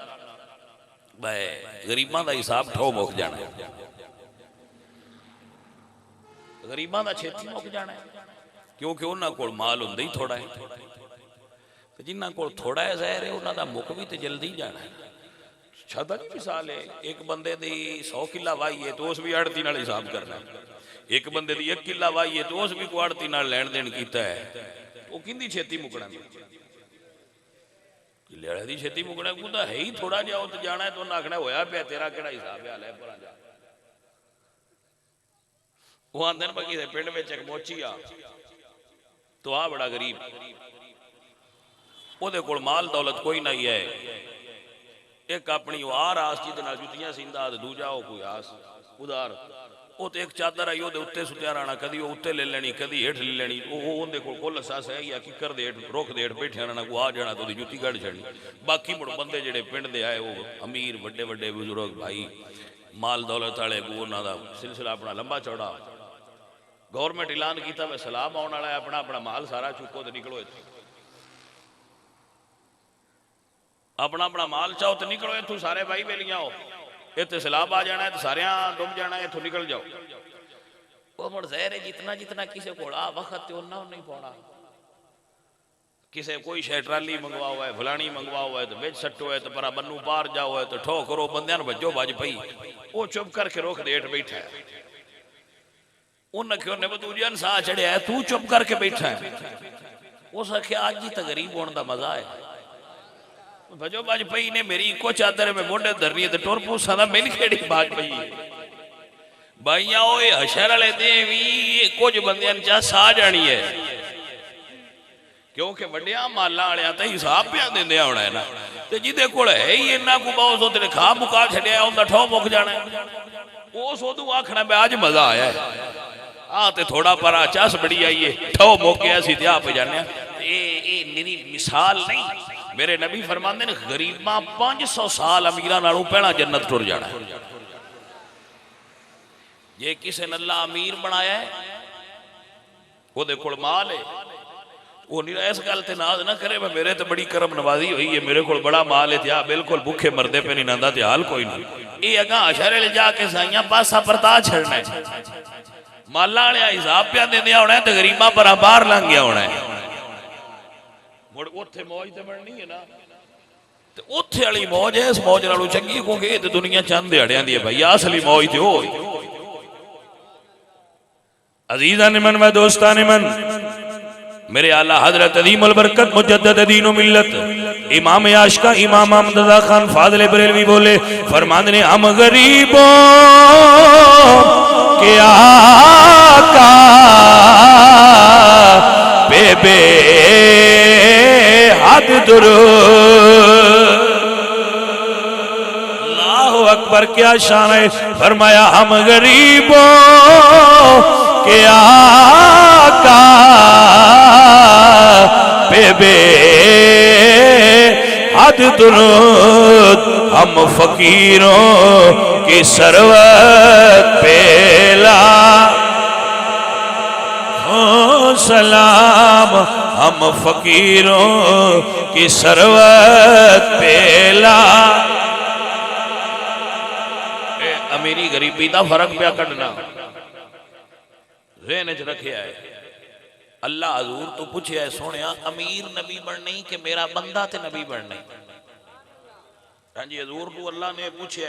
भाई गरीबां दा हिसाब ठो मुक जाना है, गरीबां दा छेती मुक जाना है, क्योंकि उन्हां कोल माल हुंदा ही थोड़ा है। जिन्हां कोल थोड़ा है ज़ाहिर है उन्हां दा मुक भी तो जल्दी जाना है। छदा की मिसाल है, एक बंदे दी 100 किला वाही है तो उस भी आड़ती नाल हिसाब करना है, एक बंदे दी 1 किला वाही है तो उस भी को आड़ती नाल लैन देन कीता है, वो किंदी छेती मुकना किले वाले दी छेती मुकना कुदा है ही थोड़ा जिहा तो जाना है तो उन्हें आखना होया पिया तेरा किहड़ा हिसाब है लै भला जा। वो आंदे ने किसी पिंड में एक मोची आ तो आ बड़ा गरीब, ओदे कोल माल दौलत कोई नहीं है, एक अपनी आ रास जी जुतियां सींदा दूजा वो कोई आस उदार, वो तो एक चादर आई वो उत्ते सुत्या रहना, कदी उत्ते ले लेनी कदी हेठ ले लेनी, उहदे कोल कुल सस है या किकर दे हेठ रुख दे हेठ बैठे रहना, को आ जाना तो जुती कढ़ छड़ी। बाकी मुड़ बंदे जेडे पिंड दे आए वो अमीर वड्डे वड्डे बुजुर्ग भाई माल दौलत वाले को उन्हां दा सिलसिला अपना लंबा चौड़ा। गवर्नमेंट ऐलान किया मैं सलाम आने वाला है, अपना अपना माल सारा चुको तो निकलो इत्थों, अपना अपना माल चाहो तो निकलो इत्थों, सारे भाई बेलियां हो इतने सैलाब आ जाना है तो सारे डुब जाना है, इत्थों निकल जाओ। वो मुड़ ज़ाहिर है जितना जितना किसी को आ वक्त उन्ना नहीं पाना, किसे कोई शे ट्राली मंगवा हुआ है फलानी मंगवा हुआ है तो बिच सट्टो है तो परा बन्नू पार जाओ है तो ठो करो बंद भजो भज पई, वो चुप करके रोक देठ बैठा है। उन्हें क्यों ने दूजिया साह चढ़िया है तू चुप करके बैठा है, उस आख्या अज ही तो गरीब होने का मजा है। भजो भज पई ने मेरी इको चादर में मोढे धरनी है टुर पूसा दा मिल खेड़ी बाज पई भाइया ओए हशर वाले दे भी कुछ बंदियां चा सा जानी है, क्योंकि वड्डिया माला वालियां ते हिसाब पिया देंदे होना है ना। ते जिदे कोल है ही इन्ना को बहुत सो तेरे खा मुका छड़िया उनका ठो मुक जाना उस उदू आखना मैं अज मजा आया आ ते थोड़ा पर चस बड़ी आई है ठो मुक गया सी ते पे जाने मेरी मिसाल नहीं मेरे नबी फरमाते ने गरीबा 500 साल अमीरां नालों पहला जन्नत टुर जाना जे किसी ने अल्लाह अमीर बनाया है ओदे कोल माल है वो नहीं इस गल ते नाज ना करे मैं मेरे तो बड़ी करम नवाजी हुई है मेरे को बड़ा माल है त्या बिल्कुल भूखे मरदे पे नहीं नांदा ते हाल कोई नहीं ये अगा शहरे ले जाके साइयां पासा परता छड़ना है माला वाले हिसाब पे देंदे होना है ते गरीबां पर बाहर लंघ गया होना है मुड़ उत्थे मौज ते बननी है ना ते उत्थे वाली मौज है इस मौज नालों चंगी क्योंकि ये ते दुनिया चंद दिहाड़ियां दी है भाई असली मौज ते हो अजीज़ान मन व दोस्तान मन मेरे आला हजरत अजीमुल बरकत मुजद्दद दीन व मिल्लत इमाम आशिका इमाम अहमद रज़ा खान फाज़िल बरेलवी बोले फरमाते ने हम गरीबों के आका बेबे हद दुरूद अल्लाहु अकबर क्या शान है फरमाया हम गरीबों के आका बेबे हद दुरूद हम फकीरों की सरवत पेला सलाम हम फकीरों की सरवत पेला अमीरी गरीबी का फर्क पिया कढ़ना ज़हन च रखे है अल्लाह हजूर तो पूछे सोने अमीर नबी बनने कि मेरा बंदा ते नबी बनने हाँ जी हजूर को अल्लाह ने पूछे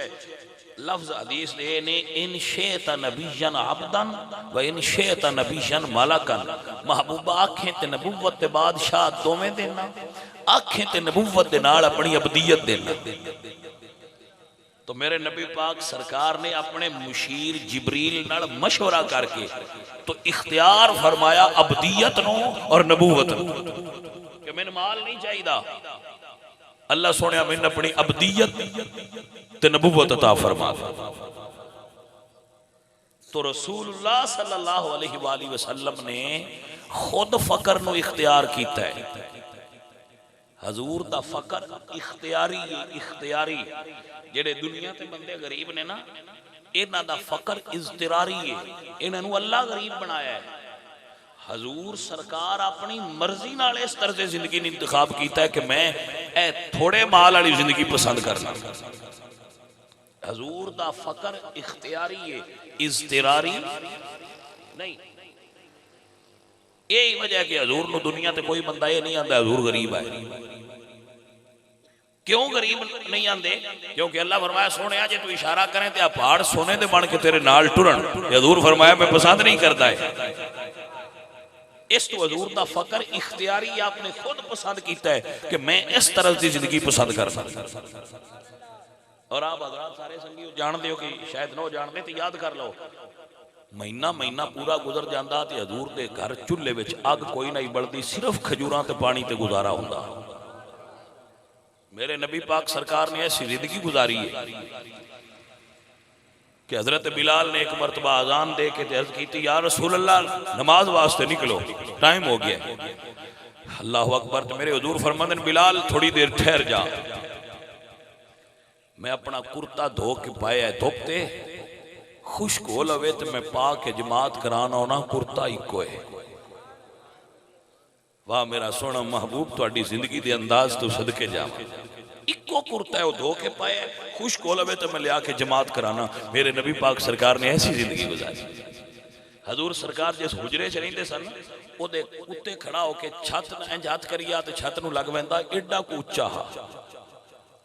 लफ्ज हदीस ने इन शेता नबीयन अब्दन व इन शेता नबीयन मलकन महबूबा आखें ते नबूवत ते बादशाह दोवें देना आखें ते नबूवत दे नाल अपनी अबदियत देना तो मेरे नबी पाक सरकार ने अपने मुशीर जिब्रील नाल मशवरा करके तो इख्तियार फरमाया अबदियत नो और नबूवत कि मैंने माल नहीं चाहिए अल्लाह सोने मैंने अपनी अबदियत ते नबूवत अता फरमा तो रसूलुल्लाह सल्लल्लाहु अलैहि वसल्लम ने खुद फकर नो इख्तियार किया है हजूर दा फकर इख्तियारी जेडे दुनिया ते बंदे गरीब ने ना इन्हां दा फकर इज़्तिरारी है इन्हां नू अल्लाह गरीब बनाया है हजूर सरकार अपनी मर्जी नाल इस तरह से जिंदगी ने इंतखाब किया है कि मैं थोड़े माल वाली जिंदगी पसंद करना हजूर दा फकर इख्तियारी है इज़्तिरारी नहीं यही वजह कि हजूर नु दुनिया ते कोई बंदा ये नहीं आंदा हजूर गरीब है क्यों गरीब नहीं आंदे क्योंकि अल्लाह फरमाया सोने जे तू इशारा करें तो पहाड़ सोने दे बन के तेरे नाल टुरन हजूर फरमाया मैं पसंद नहीं करता है इस तो हजूर दा फकर इख्तियारी आपने खुद पसंद किया है कि मैं इस तरह की जिंदगी पसंद कर सकता और आप हजरात सारे संगी जानते हो कि शायद ना जानते तो याद कर लो महीना महीना पूरा गुजर जाता तो हजूर के घर चूल्हे में अग कोई नहीं बलती सिर्फ खजूरां ते पानी ते गुजारा होता मेरे नबी पाक सरकार ने ऐसी जिंदगी गुजारी है कि हजरत बिलाल ने एक मरतबा अजान दे के अर्ज की या रसूल अल्लाह नमाज वास्ते निकलो टाइम हो गया अल्लाह अकबर तो मेरे हुजूर फरमाते हैं बिलाल थोड़ी देर ठहर जा मैं अपना कुर्ता धो के पाया धोपते खुश्क हो लवे तो मैं पा के जमात कराना होना कुर्ता इको है वाह मेरा सोना महबूब थोड़ी जिंदगी के अंदाज तो सदके जा इको कुर्ता है वो धो के पाया खुश्क हो लवे तो मैं लिया के जमात कराना मेरे नबी पाक सरकार ने ऐसी जिंदगी गुजारी हजूर सरकार जिस हुजरे च रहिंदे सन ओदे उत्ते खड़ा होके छत इंज हथ करिया तो छत नूं लग पैंदा एडा को उच्चा हा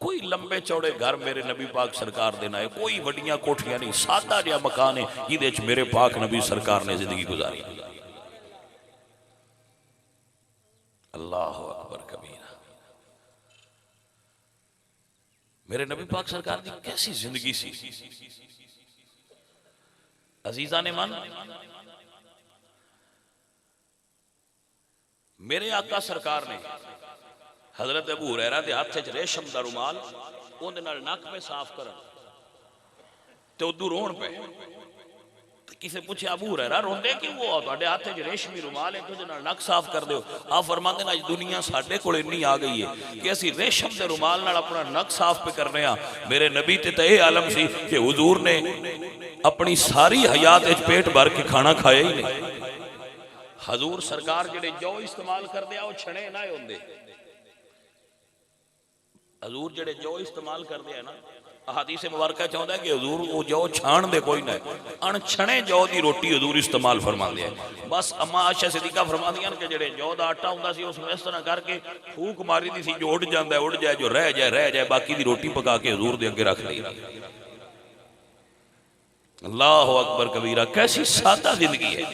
कोई लंबे चौड़े घर मेरे नबी पाक सरकार दे ना है कोई वड्डियां कोठियां नहीं सादा जिहा मकान है जिहदे च मेरे पाक नबी सरकार ने जिंदगी गुजारी अल्लाह अकबर कबीरा मेरे नबी पाक सरकार की कैसी जिंदगी सी अजीजा ने मन मेरे आका सरकार ने हजरत अबू हुरैरा दे हाथ च रेशम दा रुमाल, उहदे नाल नक पे साफ करन ते उदू रोण पे। किसी पूछे अबू हुरैरा रोंदे क्यों हो, तुहाडे हाथ च रेशमी रुमाल है, तुझे नाल नक साफ कर दो। आप फरमाते हैं अज दुनिया साडे कोल इन्नी आ गई है कि असी रेशम के रुमाल नाल अपना नक साफ पे करने आ। मेरे नबी ते यह आलम सी कि हुजूर ने अपनी सारी हयात पेट भर के खाना खाया ही नहीं। हजूर सरकार जेडे जौ इस्तेमाल करते आ छणे ना होंदे। हजूर जेडे जौ इस्तेमाल करते हैं ना, हदीस मुबारक चाहता है कि हजूर वो जौ छाण दे कोई ना, अणछणे जौ की रोटी हजूर इस्तेमाल फरमाते हैं। बस अम्मा आयशा सिद्दीका फरमादियां कि जेडे जौ का आटा हुंदा सी उसमें इस तरह करके फूक मारी दी सी, जो उड़ जाता है उड़ जाए, जो रह जाए रह जाए, बाकी की रोटी पका के हजूर दे अगे रख ली। अल्लाह अकबर कबीरा, कैसी सादा जिंदगी है।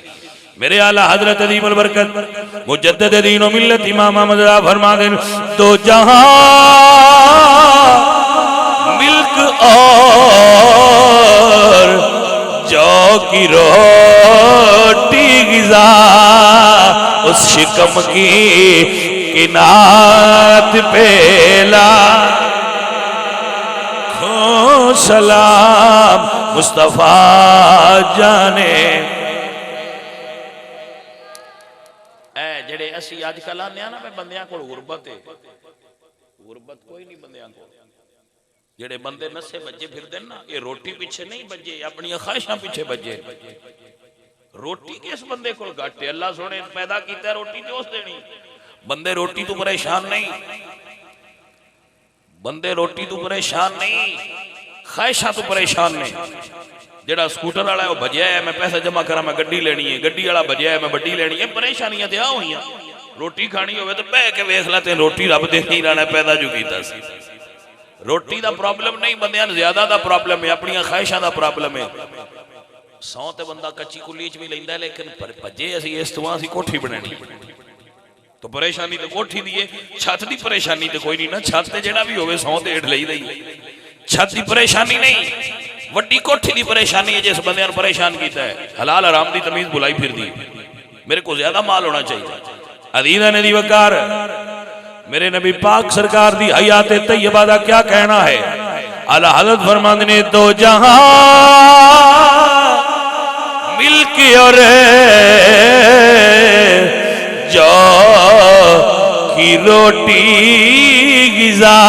मेरे आला हजरत अदीमुल बरकत मुजद्दिद दीन व मिल्लत इमाम अहमद फरमाते हैं, दो जहां मिल्क और जौ की रोटी गिज़ा, उस शिकम की किनात पेला, खो सलाम मुस्तफा जाने। जेड़े असी अजकल आने ना बंदियां कोल गुरबत है, गुरबत कोई नहीं बंदियां कोल। जेड़े बंदे नशे बजे फिरदे ना, ये रोटी पीछे नहीं बजे, अपनी ख्वाहिशां पीछे बजे। रोटी किस बंदे कोल घट है? अल्लाह सोने पैदा किया रोटी तो उस देनी। बंदे रोटी तो परेशान नहीं, बंदे रोटी तो परेशान नहीं, ख्वाहिशां तो परेशान नहीं। जेड़ा स्कूटर वाला है वो भजया है, मैं पैसा जमा करा मैं गड्डी लेनी है, गड्डी वाला भजया है मैं वड्डी लेनी है। परेशानियां तो आ हुई। रोटी खानी हो तो बह के वेख ला, तेन रोटी रब दे नहीं रहना पैदा जो किया। रोटी का प्रॉब्लम नहीं, बंदियां ज्यादा का प्रॉब्लम है, अपन ख्वाहिशां का प्रॉब्लम है। सौ तो बंदा कच्ची कुली च भी लेंदा, लेकिन भजे असी इस तो असी कोठी बनानी तो परेशानी तो कोठी दी है। छत की परेशानी तो कोई नहीं ना, छत से जेड़ा भी होवे सौ तो हेठ लई दी। छत की परेशानी नहीं, वड्डी कोठी की परेशानी है जिस बंदे ने परेशान किया है। हलाल हराम की तमीज बुलाई फिर दी। मेरे को ज्यादा माल होना चाहिए। अदीदा ने दी वकार, मेरे नबी पाक सरकार दी हयात तैयबा दा क्या कहना है? आला हज़रत फरमाते ने, दो जहां मिलके और जौ की रोटी गिज़ा,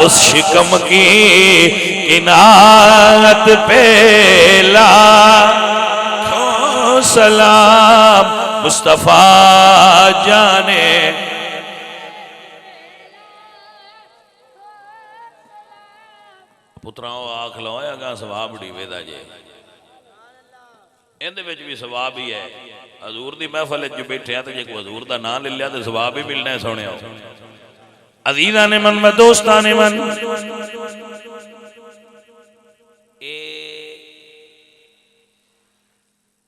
उस शिकम की किनात पेला, खो सलाम मुस्तफा जाने। पुत्राओ आख लवायागा सवाब ढीवेदा जे, इहदे विच भी सवाब ही है। हजूर दी महफल जो बैठे हैं तो जे कोई हजूर दा नाम ले लिया तो सवाब ही मिलना है। सुनियो अजीजा ने मन में दोस्ता ने मन,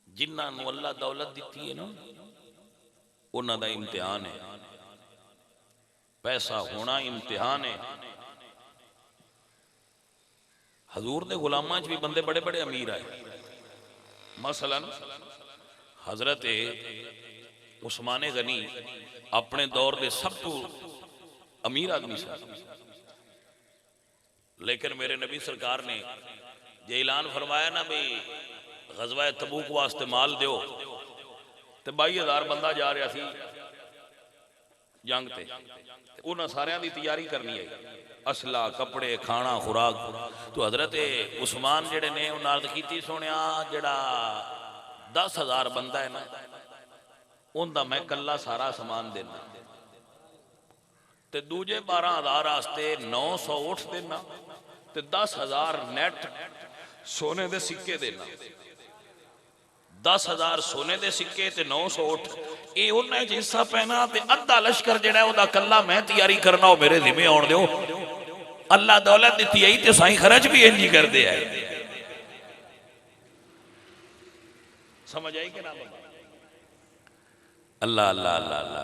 जिन्होंने अल्लाह दौलत दी है ना, उन्हों का इम्तिहान है। पैसा होना इम्तिहान है। हजूर के गुलामां च भी बंदे बड़े बड़े अमीर आए। मसलन हजरत उस्मान गनी अपने दौर के सब तो अमीर आदमी सा, लेकिन मेरे नबी सरकार ने जे ऐलान फरमाया ना भी गजवा तबूक वास्ते माल दो, तो 22,000 बंदा जा रहा सी जंग ते, उन्होंने सारिया की तैयारी करनी है, असला कपड़े खाना खुराक। तो हजरत उस्मान जेडे ने उन्हें अर्ज की, सुने जड़ा 10,000 बंदा है ना, उनका मैं कला सारा समान देना, ते दूजे 12,000 वास्ते 900 उठ देना, ते 10,000 नेट सोने दे सिक्के देना। 10,000 सोने दे सिक्के ते 900 उठ, ये उन्हें हिस्सा पैना, ते अद्धा लश्कर जेड़ा उहदा कला मैं तैयारी करना, वो मेरे जिम्मे आउण दिओ। अल्लाह दौलत दी आई ते साईं खर्च भी इंज ही करदे है। समझ आई कि ना? अल्लाह अल्लाह अल्लाह अल्लाह।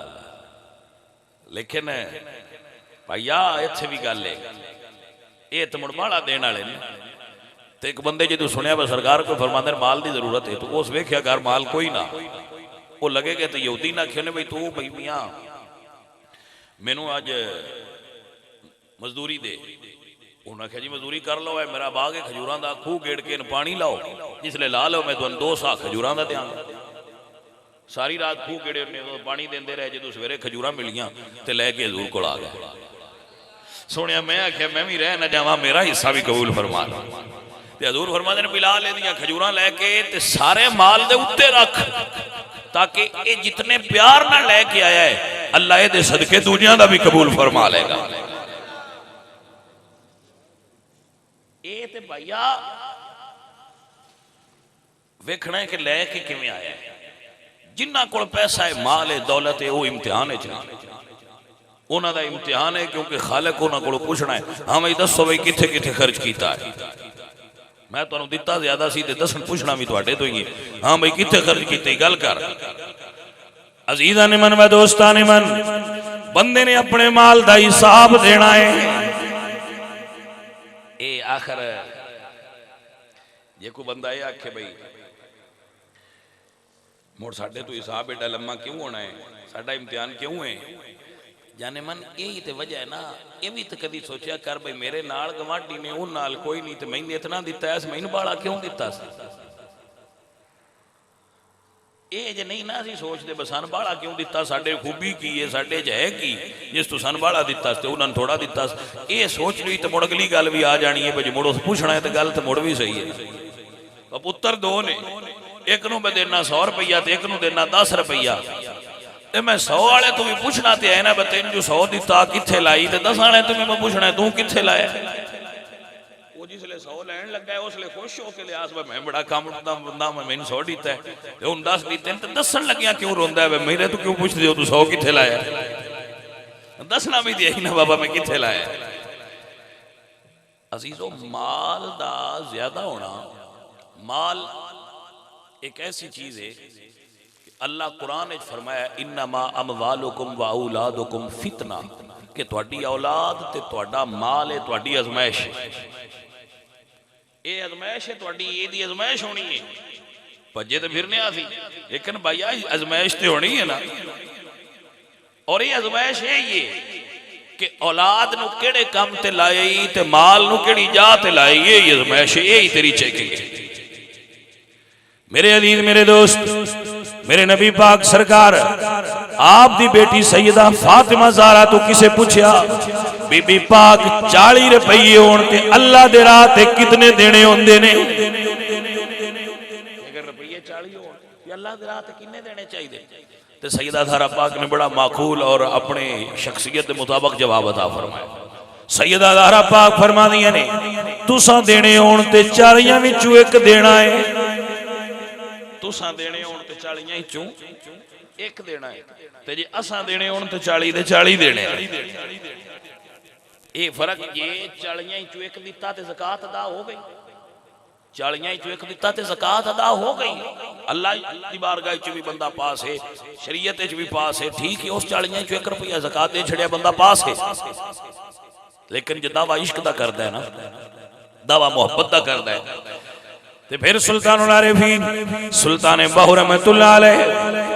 लेकिन भैया इत्थे भी गल है, ये तो मुड़ माड़ा देने वाले ने। तो एक बंदे जो सुनिया वा सरकार को फरमांदे माल की जरूरत है, तो उस वेख्या घर माल कोई ना, वो लगेगा तो यहूदी ना आखे भाई तू भाई मियाँ मैनू अज मजदूरी दे, उन्हें आख्या जी मजदूरी कर लो, है मेरा बाग है खजूर का, खूह गेड़ के पानी लाओ, जिसले ला लो मैं तुहानू 2 साह खजूर का देंगा। सारी रात खूह गेड़े पानी देंदे रहे, जो सवेरे खजूर मिलियां तो लैके हजूर को आ गए। सुनिया मैं आख्या मैं भी रह न जावा, मेरा हिस्सा भी कबूल फरमा लो। हजूर फरमाते ने बिलाल दियां खजूर लैके ते सारे माल दे उत्ते रख, ताकि ये जितने प्यार ना लैके आया है अल्लाह ये सदके दूजियां दा भी कबूल फरमा लेगा। ये ते भैया वेखना है कि लैके किवें आया है। जिन्ना कोल पैसा है, माल है, दौलत है, वो इम्तिहान है, उन्हों का इम्तिहान है, क्योंकि खालिक उन्होंने को पूछना है, हाँ भाई दसो भाई किथे किथे खर्च किया है। मैं तुहानू दिता ज्यादा सी ते दसन पूछना भी तुहाडे तो ही, हाँ भाई किथे खर्च की गल कर। अजीजा ने मन व दोस्ता ने मन, बंदे ने अपने माल का हिसाब देना है। ए आखिर जे कोई बंदा ये आखे भाई मुड़ साडे तो हिसाब एडा लम्मा क्यों होना है, साडा इम्तिहान क्यों है, जाने मन यही तो वजह है ना। ये भी तो कभी सोचा कर भाई मेरे नाल गवांढी ने उन नाल कोई नहीं, तो मैंने इतना दिता है, मैनू बाला क्यों दिता? ये जे नहीं ना असीं सोचते बस सन बाला क्यों दिता, साडे खूबी की है, साडे च है की जिस तू सन बाला दिता तो उन्होंने थोड़ा दिता। ये सोच ली तो मुड़ अगली गल भी आ जानी है, भाई मुड़ उस पूछना है तो गल तो मुड़ भी सही है। पुत्र 2 ने, एक नूं मैं देना 100 रुपया तो एक नूं देना 10 रुपया, ते मैं 100 वाले तू भी पूछना तो है ना, तेन जो 100 दिता किथे लाई, तो 10 वाले तुम्हें मैं पूछना तू किथे लाया। वो जिसले 100 लैन लगा है उसले खुश होकर लिया, मैं बड़ा काम बंदा, मैंने 100 दिता है, हूँ 10 दिते तो दसन लग्या क्यों रोंदा है, मेरे तो क्यों पूछते हो तू 100 किथे लाया, दसना भी दिया ना बाबा मैं किथे लाया। अजीजो माल दा ज्यादा होना, माल एक ऐसी चीज है कि अल्लाह कुरान में फरमाया इन्नमा अमवालुकुम व औलादुकुम फितना, कि तुहाडी औलाद ते तुहाडा माल है तुहाडी आजमाइश है। ये आजमाइश है तुहाडी, ये दी आजमाइश होनी है। भजे तो फिरने आसी, लेकिन भैया आजमाइश तो होनी है ना। और ये आजमाइश यही है कि औलाद नू केड़े काम ते लाई ते माल नू केड़ी जा ते लाई, ये आजमाइश है, यही तेरी चेकिंग है। मेरे अजीज मेरे दोस्त, मेरे नबी पाक सरकार आप दी बेटी सैयदा फातिमा ज़हरा तो किसे पूछया बीबी पाक 40 रुपये होने अल्लाह दे राह ते कितने देने होंदे ने? अगर रुपये 40 हो अल्लाह दे राह ते कितने देने चाहिए? तो सैयदा ज़हरा पाक ने बड़ा माकूल और अपने शख्सियत के मुताबिक जवाब अता फरमाया। सैयदा ज़हरा पाक फरमादियां ने तुसां देने होण ते 40 विचों एक देना है, तुसां देने होण ते 40 विचों एक देना है, ते जे असां देने होण ते 40 दे 40 देने। ये फर्क ये 40 विचों एक दिता ते ज़कात अदा हो गई, 40 विचों एक दिता ते ज़कात अदा हो गई। अल्लाह दी बारगाह च भी बंदा पास है, शरीयत च भी पास है, ठीक है। उस 40 विचों 1 रुपया ज़कात दे छड़िया बंदा पास है। लेकिन जो दावा इश्क दा करदा है ना, दावा मोहब्बत दा करदा है, ते फिर सुल्तानुल आरिफीन सुल्तान बाहु रहमतुल्लाह अलैह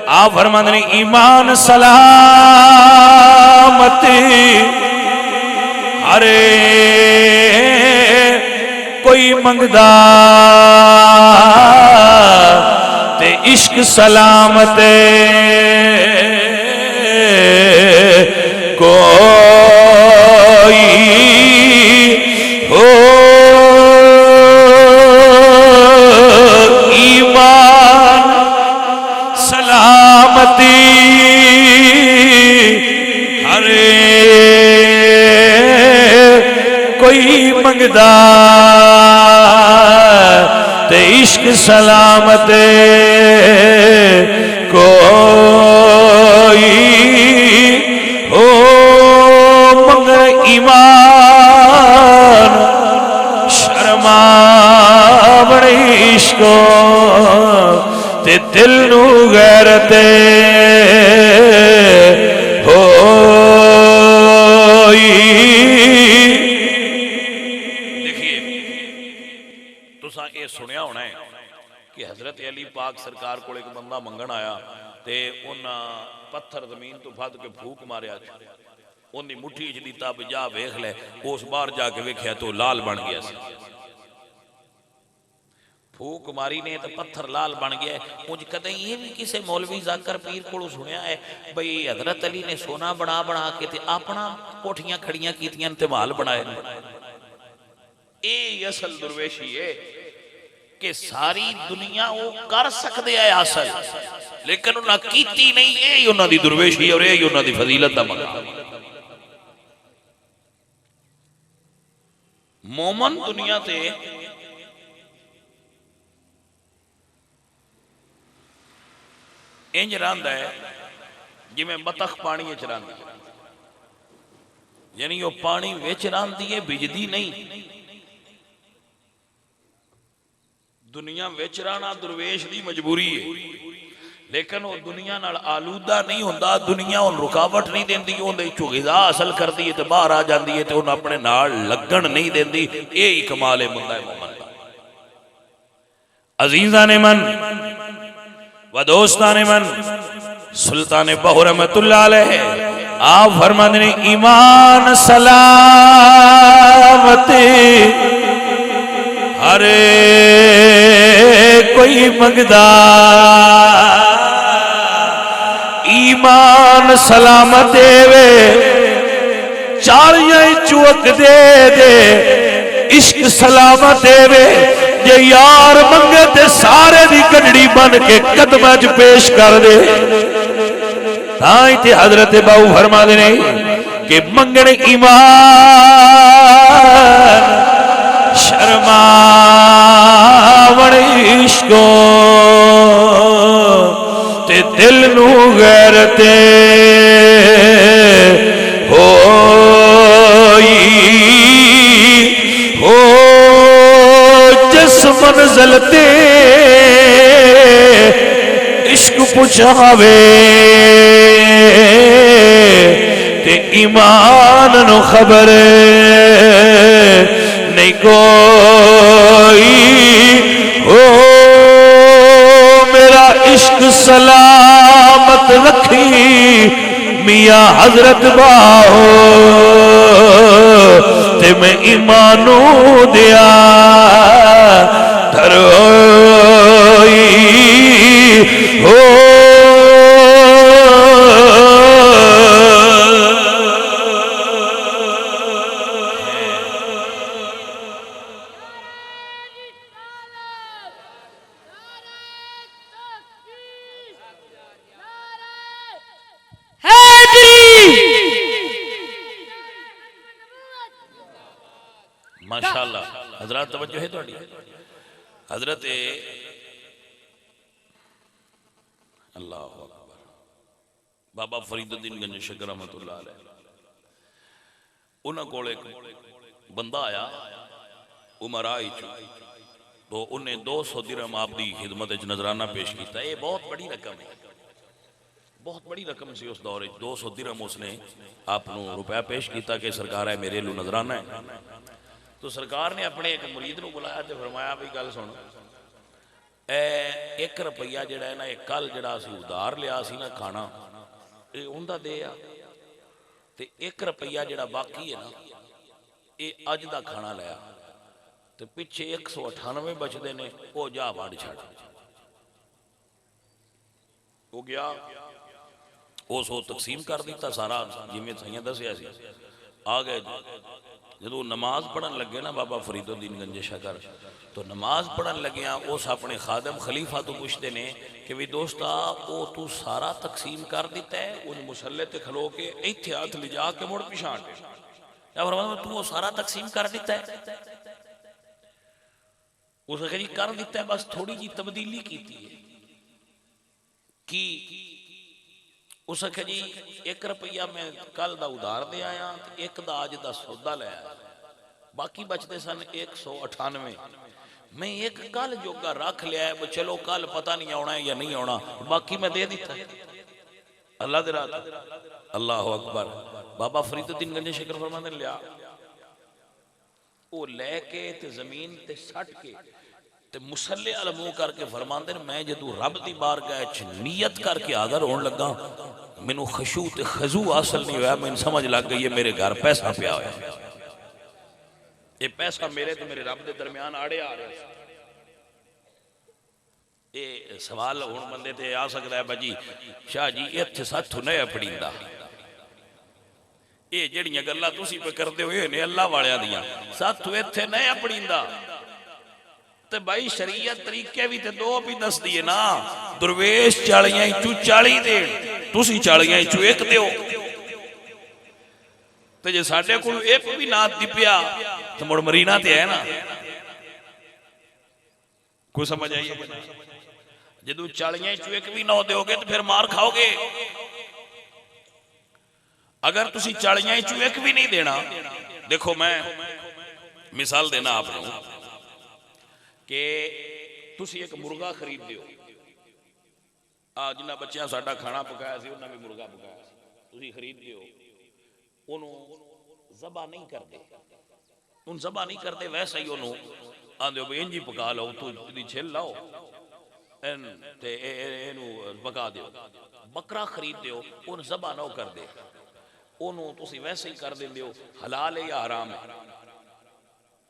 आप फरमाते ने ईमान सलामती, अरे कोई मंगदा ते इश्क सलामत कोई हो, ईमान सलामती अरे कोई मंगदा ते इश्क सलामत कोई हो, मंग ईमान शर्मा बड़े इश्को ते दिल नू गैरते हो। देखिए तुसा ये सुनिया होना है कि हजरत अली पाक सरकार को एक बंदा मंगन आया ते उन्हें पत्थर जमीन तो फद के फूक मारिया उन्हें मुट्ठी च दिता भी जा वेख ले, उस बाहर जाके वेख्या तो लाल बन गया सी। फूक मारी ने तो पत्थर लाल बन गया। मुझ कदे ये भी किसी मौलवी जाकर पीर को सुनिया है बई हजरत अली ने सोना बना बना के ते अपना कोठियां खड़ियां कीतियां ते महल बनाए। ये असल दुर्वेशी है कि सारी दुनिया वो कर सकते है हासिल, लेकिन उन्हें कीती नहीं। ये उन्हां दी दुर्वेशी और ये उन्हां दी फजीलत दा मकाम। मोमन दुनिया ते इंज रहिंदा है जिवें बतख पानी विच रहिंदी है, यानी वो पानी विच रहिंदी है, भिजदी नहीं। दुनिया विच रहना दुर्वेश की मजबूरी है, लेकिन वो दुनिया नाल आलूदा नहीं होंदा। दुनिया उन रुकावट नहीं देंदी, उहदे चों गिज़ा हासिल करदी है ते बाहर आ जांदी है ते उन्हें अपने नाल लगन नहीं देंदी। यही कमाल है मुंदा मोमन दा। अजीज़ा ने मन व दोस्तान मन, सुल्तान बहु रहमतुल्लाह अलैह आप फरमाते ने ईमान सलामती हरे कोई मंगदा, ईमान सलामत देवे चारियां चुक दे दे, इश्क सलामत देवे जे यार मंगे ते सारे दी कड़ड़ी बन के कदम च पेश कर दे। ताई ते हजरत बाऊ फरमा दे कि मंगण ईमान शर्मावण इश्को ते दिल नू गैरते हो जिस मंज़िल ते इश्क पुछावे ते ईमान नु खबर नहीं कोई हो। मेरा इश्क सलामत रखी मियाँ हजरत बाहो ते मैं ईमानू दिया धरोई हो। माशाअल्लाह हजरत तवज्जो है थोड़ी। हजरत अल्लाह अकबर बाबा फरीदुद्दीन गंज शकर रहमतुल्लाह अलैह, उन्होंने कोल एक बंदा आया उमरा तो उन्हें 200 दिरहम आपकी खिदमत नजराना पेश किया। ये बहुत बड़ी रकम है, बहुत बड़ी रकम सी उस दौर 200 दिरहम उसने आप रुपया पेश किया कि सरकार है मेरे लू नजराना है। तो सरकार ने अपने एक मुरीद को बुलाया तो फरमाया भी गल सुन, 1 रुपया जिहड़ा है ना ये कल जिहड़ा असीं उधार लिया सी ना खाना ये उनका दे आ, ते 1 रुपया जिहड़ा बाकी है ना ये अज दा खाना लिया, तो पिछे 198 बचते ने वो जा वंड छड़। वो गया उस तकसीम कर दिता सारा जिमें साइयां दसिया सी। आ गए जो नमाज पढ़न लगे ना बाबा फरीदुद्दीन गंज शकर, तो नमाज पढ़न लगे उस अपने खादम खलीफा तो पूछते ने कि भी दोस्ता वो तू सारा तकसीम कर दिता है? उन मुसल्ले ते खलो के इत्थे हाथ ले जाके मुड़ पिछाड़ तू वो सारा तकसीम कर दिता है? उसने कहा जी कर दिता है, बस थोड़ी जी तब्दीली की कि उस आख्या जी 1 रुपया मैं कल का उधार दे आया, 1 दा अज दा सौदा ले आया, बाकी बचते सन 198। मैं 1 कल जोगा रख लिया है, चलो कल पता नहीं आना है या नहीं आना, बाकी मैं दे दिता अल्लाह दे रात। अल्लाह अकबर। बाबा फरीदुद्दीन गंज शकर फरमाते लिया वो लैके ते जमीन ते सट के ते मुसल्ले अल मुंह करके फरमाते मैं जदों रब की बारगाह च नीयत करके हाज़र होने लगा मैनू खशू ते खजू हासिल नहीं होया। मैनू समझ लग गई है मेरे घर पैसा पिया होया, ये पैसा मेरे तो मेरे रब के दरम्यान आड़े आ रहा। ये सवाल हुण बंदे ते आ सकता है भाजी शाह जी इत्थे साथों नहीं पड़ींदा, ये जड़ियां गल्लां तुसीं पे करदे हो ये ने अल्लाह वालियां दियां, साथों इत्थे नहीं पड़ींदा। ते भाई शरीयत तरीके भी ते दो भी दस दिए ना, दुरवेश 40 चू 40 दे, तुसीं 40 चू 1 दिओ। ते जे साडे कोल एक भी ना दिप्या तो मुड़ मरीना ते है ना, कोई समझ आई है? जदों 40 चू 1 भी ना दोगे तो फिर मार खाओगे। अगर तुसी 40 चू 1 भी नहीं देना, देखो मैं मिसाल देना आपको कि तुसी एक मुर्गा खरीद दियो, जिन्हें बच्चों साडा खाना पकाया सी उन्हें भी मुर्गा पकाया, तुसी खरीद दियो, उन्होंने ज़बा नहीं करते, उन ज़बा नहीं करते, वैसे ही उन्होंने आंदे हो इंज ही पका लो, तू छिल लाओ ते इनू पका दियो। बकरा खरीद दियो, उन ज़बा ना कर दे, उन्होंने तुसी वैसे ही कर देंगे हो। हलाल है या हराम है?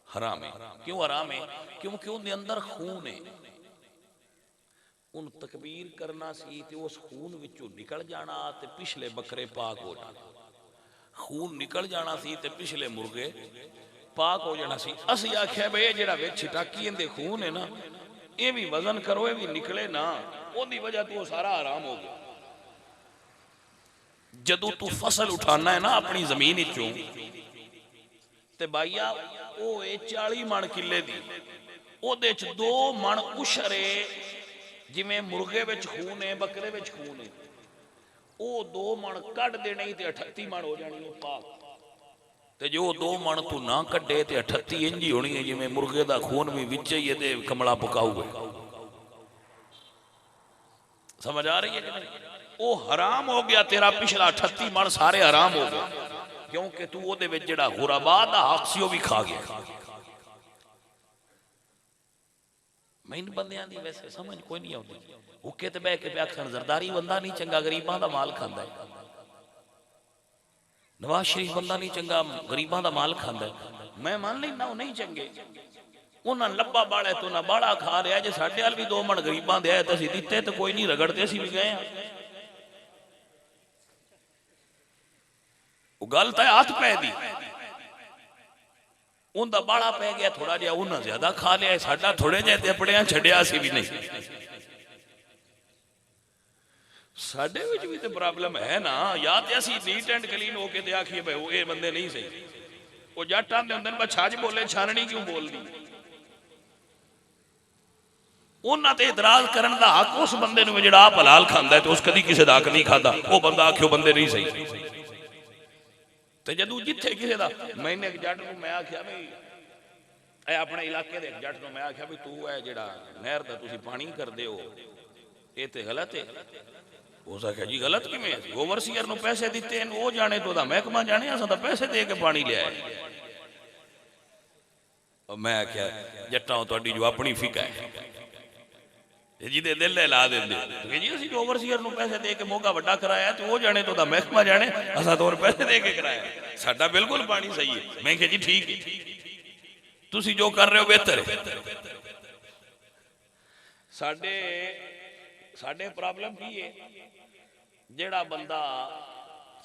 हराम है। क्यों हराम है? क्योंकि उनके अंदर खून है, उन तकबीर करना सी ते उस खून विचों निकल जाना ते पिछले बकरे पाक हो जाना, खून निकल जाना सी ते पिछले मुर्गे पाक हो जाना सी। असी आख्या भाई जेड़ा विच टाकी इंदे खून है ना, ये भी वजन करो, ये भी निकले ना, ओदी वजह तो सारा हराम हो गया। जदों तू फसल उठाना है ना अपनी जमीन चों ते भाईया वो 40 मन किले दी, ओदे च 2 मन उशरे, जिवें मुर्गे विच खून है बकरे विच खून है, वो 2 मन कढ़ देने ते 38 मन हो जानी पाक। ते जो 2 मन तू ना कढ़े ते 38 इंज ही होनी है जिवें मुर्गे दा खून भी विच ही है ते कमला पकाऊगा। समझ आ रही है कि नहीं? वो हराम हो गया, तेरा पिछला 38 मन सारे हराम हो गए, क्योंकि तू ओदे विच जिहड़ा गुरबा दा हक सी वो भी खा गया। मैनू बंदियां दी वैसे समझ कोई नहीं आती, हुक्के ते बह के आखन जरदारी बंदा नहीं चंगा, गरीबां दा माल खांदा है, नवाज शरीफ बंदा नहीं चंगा, गरीबां दा माल खांदा है। मैं मान लेना वो नहीं चंगे, उन्होंने लब्बा बाड़ा तो ना बाड़ा खा रहा, जे साडे वाल भी 2 मन गरीबां दे आए तो असीं दिते तो कोई नहीं, रगड़ते असीं भी गए। गल तो हाथ पै दी, उनका बाड़ा पै गया थोड़ा जिहा, उन्हें ज्यादा खा लिया, साडा थोड़े जे ते अपने छड्डिया सी भी नहीं। साडे विच भी तो प्रॉब्लम है ना, या तो असीं नीट एंड क्लीन होके ते आखिए भाई वो ये बंदे नहीं सही, वो जट आंदे हुंदे ने छज बोले छाननी क्यों बोलदी, उन्हां ते इतराज करन दा हक उस बंदे नूं जिहड़ा आप हलाल खांदा है ते उस कदी किसी दा हक नहीं खाता, वो बंदा आखियो बंदे नहीं सही। तो जदों जिथे किसी का, मैंने एक जट को मैं आख्या भाई अपने इलाके के एक जट को मैं आख्या भी तू है जिहड़ा नहर दा तुसीं पानी करदे हो ये तो गलत है। उस आख्या जी गलत किवें, ओवरसीयर नूं पैसे दिते हैं, वो जाने तो दा महकमा जाने, असां तां पैसे दे के पानी लिया है। मैं आख्या जट्टां तुहाडी जो अपनी फिका है जिदे दिल ला देंदे जी, असीं ओवरसीयर नूं पैसे दे के मोगा वड्डा कराया तो वो जाने तो दा महकमा जाने, असां तो पैसे दे के कराया, साडा बिल्कुल पानी सही है। मैं कहा जी ठीक है, तुसीं जो कर रहे हो बेहतर है। साडे साडे प्रॉब्लम की है, जेड़ा बंदा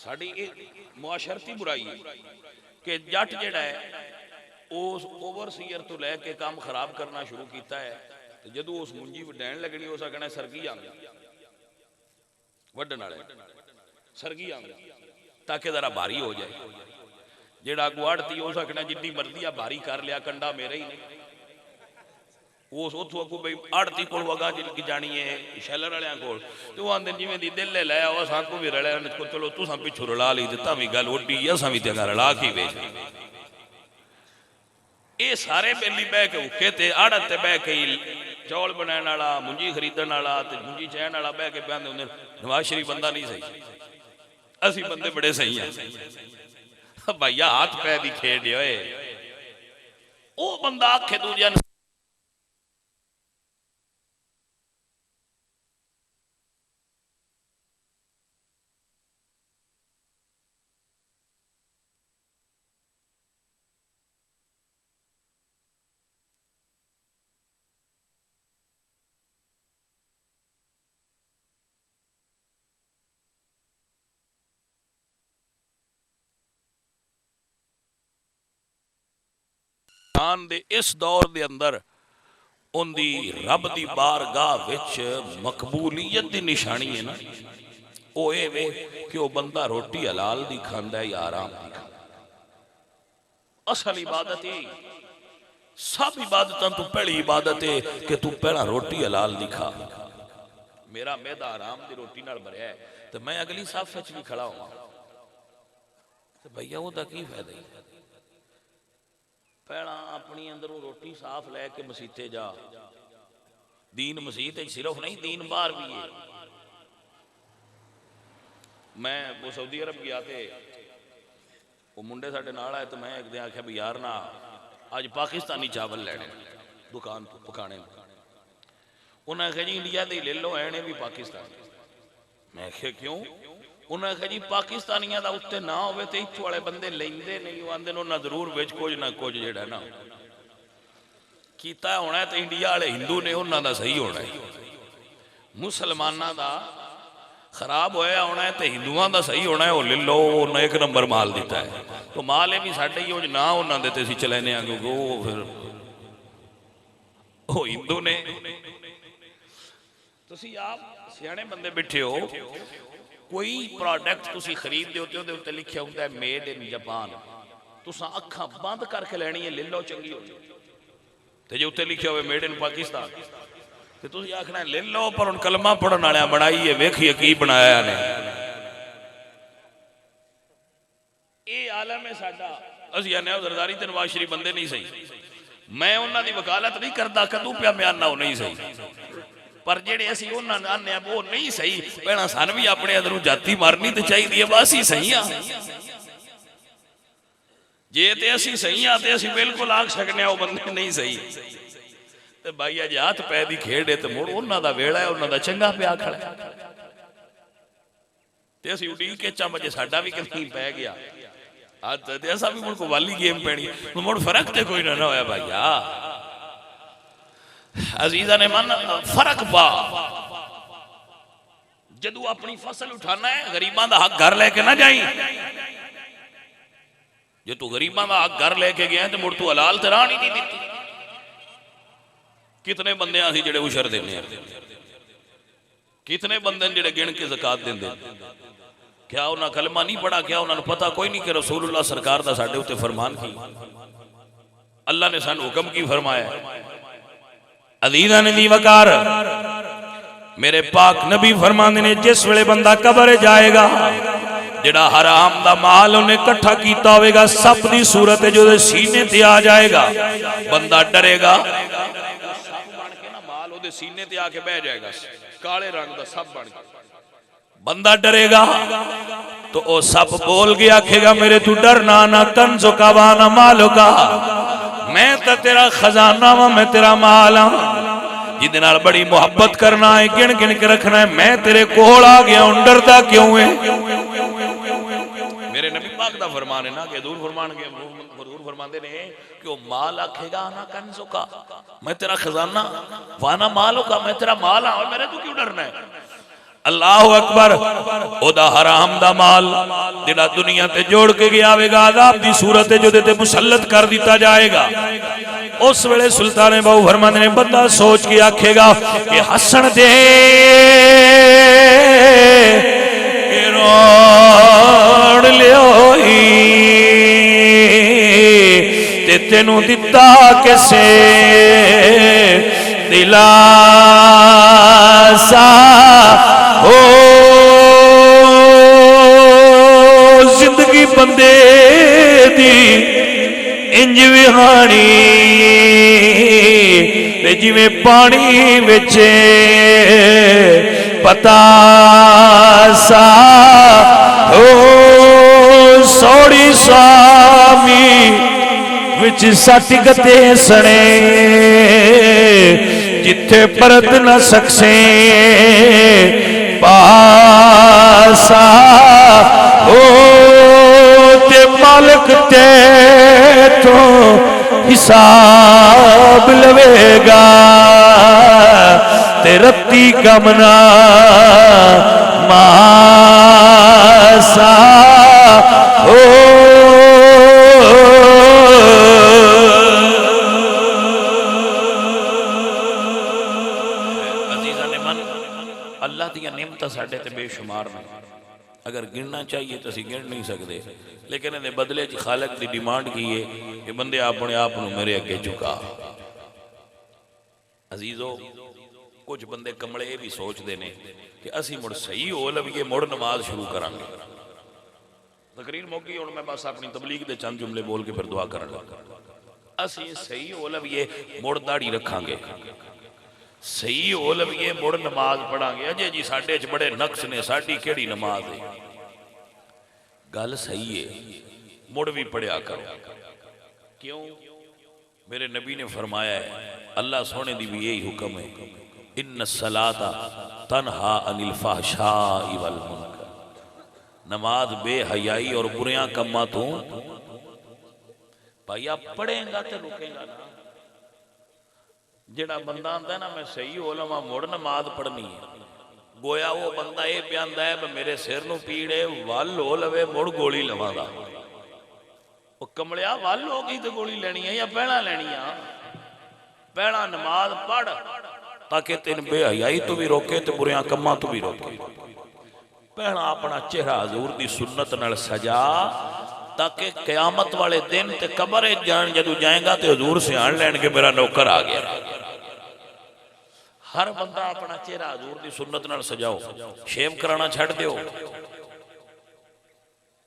साडी मुआशरती बुराई है कि जट जेड़ा है उस ओवरसीयर तो लैके काम खराब करना शुरू किया है, तो जदों उस मुंजी वढैण लगनी उस आखना सरगी आ गया, वढण वाले सरगी आ गया ताकि जरा भारी हो जाए। जेड़ा गुआड़ती उस आखना जितनी मर्जी आ भारी कर लिया, कंडा मेरा ही नहीं, उस उथों अगू बई आड़ती कोल वगा जिनकी जानी है शैलर वालियां कोल, तो वो आंदे जिवें दी दिल लै आओ साकू भी रलिया, चलो तुसां पिछों रला ली तां भी गल ओडी, असां भी ते रला के बेच। ये सारे बेली बह के हुक्के ते आड़त ते बह के चौल बनाने वाला, मुंजी खरीदण वाला ते मुंजी चैन वाला बह के बहते होंगे नवाज शरीफ बंदा नहीं सही, असी बंदे बड़े सही हैं। भैया हाथ पै दी खेड होए, वो बंदा आखे दूजिया इंसान दे इस दौर दे अंदर उनकी रब की बारगाह विच मकबूलीयत की निशानी है ना, वो ये वे कि वह बंदा रोटी हलाल दी खांदा है या आराम दी खांदा। असल इबादत ही सब इबादतों तो पहली इबादत है कि तू पहला रोटी हलाल दी खा। मेरा मैदा आराम दी रोटी नाल भरिया है तो मैं अगली साफ सच भी खड़ा हुआ तो भैया वो की फायदा ही। पहला अपनी अंदरों रोटी साफ लैके मसीते जा। दीन मसीत सिर्फ नहीं, दीन बाहर भी है। मैं वो सऊदी अरब गया थे, वो मुंडे साडे नाल आए तो मैं एक दिन आख्या भी यार ना अज पाकिस्तानी चावल लैने दुकान तो पकाने। उन्हें आख्या जी इंडिया दे ले लो, ऐने भी पाकिस्तानी। मैं आख्या क्यों? उन्हें आख्या जी पाकिस्तानियों का उत्ते ना हो तो इत्थों वाले बंदे लेंदे नहीं, आंदे उन्हें जरूर विच कुछ ना कुछ जिहड़ा ना कीता होना है तो इंडिया वाले हिंदू ने उन्हों का सही होना है। मुसलमाना का खराब होया होना है तो हिंदुओं का सही होना है। वो ले लो, उन्हें एक नंबर माल दिता है तो माल ये भी साढ़े ही ना उन्होंने देते चलैने क्योंकि वो फिर वो हिंदू ने। तुसी आप सियाने बंदे बैठे हो, कोई प्रोडक्ट तुसी खरीदते हो तो उत्ते लिखा होता है मेड इन जापान, तुसा अखा बंद करके लैनी है, ले लो चंगी हो। तो जो उत्ते लिखा हो मेड इन पाकिस्तान तो तुसी आखना ले लो, पर उन कलमा पढ़न वाले बनाई है, वेखिए की बनाया ने। ये आलम है साडा। असीं आने जरदारी ते नवाज शरीफ बंदे नहीं सही। मैं उन्हां दी वकालत नहीं करता, कदू पिया मैं आना वो नहीं सही, पर जेड़े असीं उन्हां आने वो नहीं सही। पहला सन भी अपने अंदरों जाति मारनी तो चाहिए, बस ही सही आ। जे ते असीं सही आ ते असीं बिल्कुल आख सकने वो बंदे नहीं सही। तो भाई अज हाथ पै दी खेड है तो मुड़ उन्हां दा वेला है, उन्हां दा चंगा पिया खड़ा ते असीं उडीक के 4 बजे साडा भी कहीं पै गया असा भी मुड़ को वाली गेम पैनी, मुड़ फर्क तो कोई ना होया भाईया। अजीजा ने मन फर्क पा, जदू अपनी फसल उठाना है गरीबां दा हक घर लेके ना जाई। जो तू गरीबां दा हक घर लेके गया तो मुड़ तू हलाल ते राह नहीं दी। कितने बंदे असीं जिहड़े उशर देने, कितने बंदे जिहड़े गिण के ज़कात देंदे। क्या उन्हें कलमा नहीं पढ़ा? क्या उन्होंने पता कोई नहीं कि रसूलुल्लाह सरकार दा साडे उत्ते फरमान की, अल्लाह ने सानू हुक्म की फरमाया। अजीज़ां ने दी वकार मेरे पाक नबी फरमांदे ने जिस वेले बंदा कब्र जाएगा, जिहड़ा हराम दा माल उन्हें इकट्ठा कीता होवेगा सप दी सूरत जो सीने ते आ जाएगा, बंदा डरेगा, सप बन के ना माल ओदे सीने ते आके बह जाएगा, काले रंग दा सप बन के। बंदा डरेगा तो ओ सप बोल के आखेगा मेरे तू डरना ना, कंज़ो का वाना मालो का, मैं तो तेरा खजाना वा, मैं तेरा माल हाँ, जिहदे नाल बड़ी मुहब्बत करना है, गिन गिन के रखना है। मैं तेरे कोल आ गया हूं, डरदा क्यों है? मेरे नबी पाक दा फरमान है ना कि दूर फरमान के हुजूर फरमाते ने कि वो माल आखेगा ना कंज़ो का, मैं तेरा खजाना, वाना मालो का, मैं तेरा माल हाँ, और मेरे तू क्यों डरना है? अल्लाहु अकबर। ओदा हराम दा माल जिहड़ा दुनिया ते जोड़ के गया आवेगा, अज़ाब दी सूरत जो ते मुसल्लत कर दिता जाएगा। उस वेले सुल्तान बहु फरमांदे ने बंदा सोच के आखेगा कि हसन दे रोड़ लियोई ते तेनू दिता किसे दिलासा हो। जिंदगी बंदे दी इंज विहानी जिवें पानी विच पता सा हो, सौड़ी स्वामी विच सट गते सने, जिथे परत न सकसे पासा हो, ते मालिक ते तो हिसाब लवेगा, ते रत्ती कमना मासा हो। तो साढ़े ते बेशुमार ने, अगर गिनना चाहिए तो असी गिन नहीं सकते, लेकिन इन्हें बदले च खालक की डिमांड की है कि बंदे अपने आप को मेरे अगे झुका। अजीजो, कुछ बंदे कमले ये भी सोचते हैं कि असी मुड़ सही हो लवीए मुड़ नमाज शुरू करांगे। तकरीर मौकी हुण मैं बस अपनी तबलीग के चंद जुमले बोल के फिर दुआ करन लगा। असी सही हो लवीए मुड़ दाढ़ी रखांगे, सही हो लवीए मुड़ नमाज पढ़ांगे। अजे जी साडे च बड़े नक्स ने, साडी केड़ी नमाज है। गल सही है, मुड़ भी पढ़िया करो। क्यों? मेरे नबी ने फरमाया है, अल्लाह सोने दी भी यही हुक्म है, इन्न सलाता तनहा अनिल फहशाई वल मुनकर। नमाज बेहयाई और बुरियां कम्मा तू भाईया पढ़ेगा तो रुकेगा ना। जेड़ा बंदा आंदा है ना मैं सही हो लवां मुड़ नमाज पढ़नी है, गोया वो बंदा ये प्यांदा है मेरे सिर नूं पीड़ है, वल हो लवे मुड़ गोली लवांगा। वो कमलिया वल हो गई तो गोली लेनी है या पहला लेनी है? पहला नमाज पढ़ ताकि तेन बेहयाई तो भी रोके तो बुरियां कम्मां तो भी रोके। पहला अपना चेहरा हजूर दी सुन्नत नाल सजा, ताकि कयामत वाले दिन ते कब्र जान जदू जाएगा तो हजूर सियाण लैन के मेरा नौकर आ गया। हर बंदा अपना चेहरा हजूर दी सुन्नत नाल सजाओ। शेव कराना छड्ड दिओ।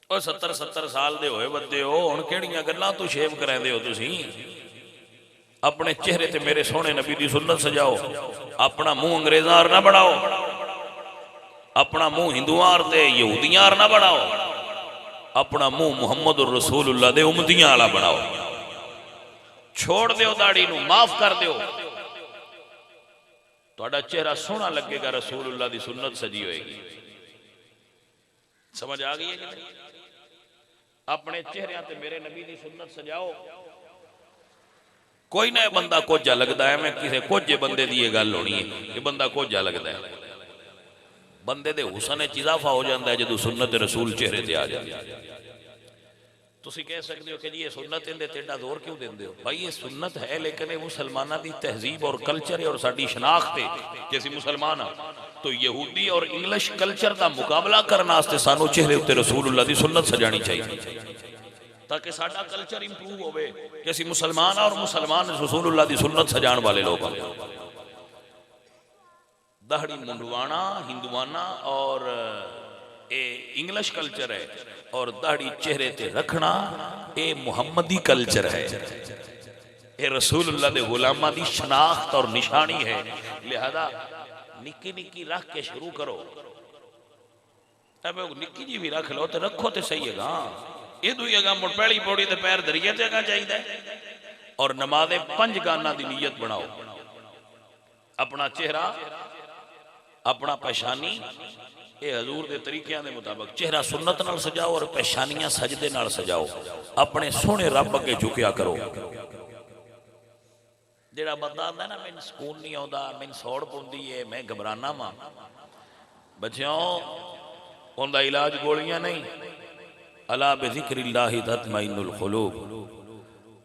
और 70-70 साल दे होए बंदे हो, हुण किहड़ियां गल्लां तू शेव करांदे हो? तुसीं अपने चेहरे ते मेरे सोहने नबी दी सुन्नत सजाओ। अपना मुंह अंग्रेजां आर ना बनाओ, अपना मुंह हिंदुआं आर ते यहूदियां आर ना बनाओ, अपना मुंह मुहम्मद रसूलुल्लाह दे उम्मतियां वाला बनाओ। छोड़ दिओ दाढ़ी नूं, माफ कर दिओ, तुहाडा चेहरा सोहना लगेगा, रसूलुल्लाह दी सुन्नत सजी होएगी। समझ आ गई है कि नहीं? अपने चेहरे ते मेरे नबी दी सुन्नत सजाओ। कोई ना बंदा कोझा लगता है, मैं किसी कोझे बंदे की गल होनी है कि बंदा कोझा लगता है। बंदे दे हुसन च इजाफा हो जाता है जो सुन्नत रसूल चेहरे ते आ जाए। तुसी कह सकते हो कि जी ये सुन्नत इहदे ते एडा जोर क्यों देंदे हो? भाई ये सुन्नत है, लेकिन ये मुसलमाना की तहजीब और कल्चर है और साडी शनाख्त है कि असीं मुसलमान हाँ। तो यहूदी और इंग्लिश कल्चर का मुकाबला करने वास्ते सानू चेहरे उत्ते रसूलुल्लाह दी सुन्नत सजानी चाहिए, ताकि साडा कल्चर इंप्रूव होवे कि असीं मुसलमान और मुसलमान रसूलुल्लाह दी सुन्नत सजाण वाले लोग। दाढ़ी मुंडवाना हिंदुआना और ए इंग्लिश कल्चर है, और दाढ़ी चेहरे ते रखना ए मुहम्मदी कल्चर है, ए रसूलुल्लाह दे गुलामां दी शनाख्त और निशानी है। लिहाजा निक्की निक्की रख के शुरू करो। अब निक्की जी भी रख लो तो रखो तो सही है। ये दुई अगा मुड़ पहली पौड़ी ते पैर दरिए ते अगा चाहिए। और नमाज़े 5 गाना दी नीयत बनाओ। अपना चेहरा, अपना पेशानी ये हजूर के तरीकों के मुताबिक चेहरा सुन्नत नाल सजाओ और पेशानियां सजदे नाल सजाओ। अपने सोहने रब अगे झुकिया करो। जेड़ा बंदा आंदा ना मैनूं सुकून नहीं आउंदा, मैनूं सौड़ पौंदी है, मैं घबराना वा, बच्चों उनका इलाज गोलियां नहीं। अला बिज़िक्रिल्लाहि तत्मइन्नुल क़ुलूब।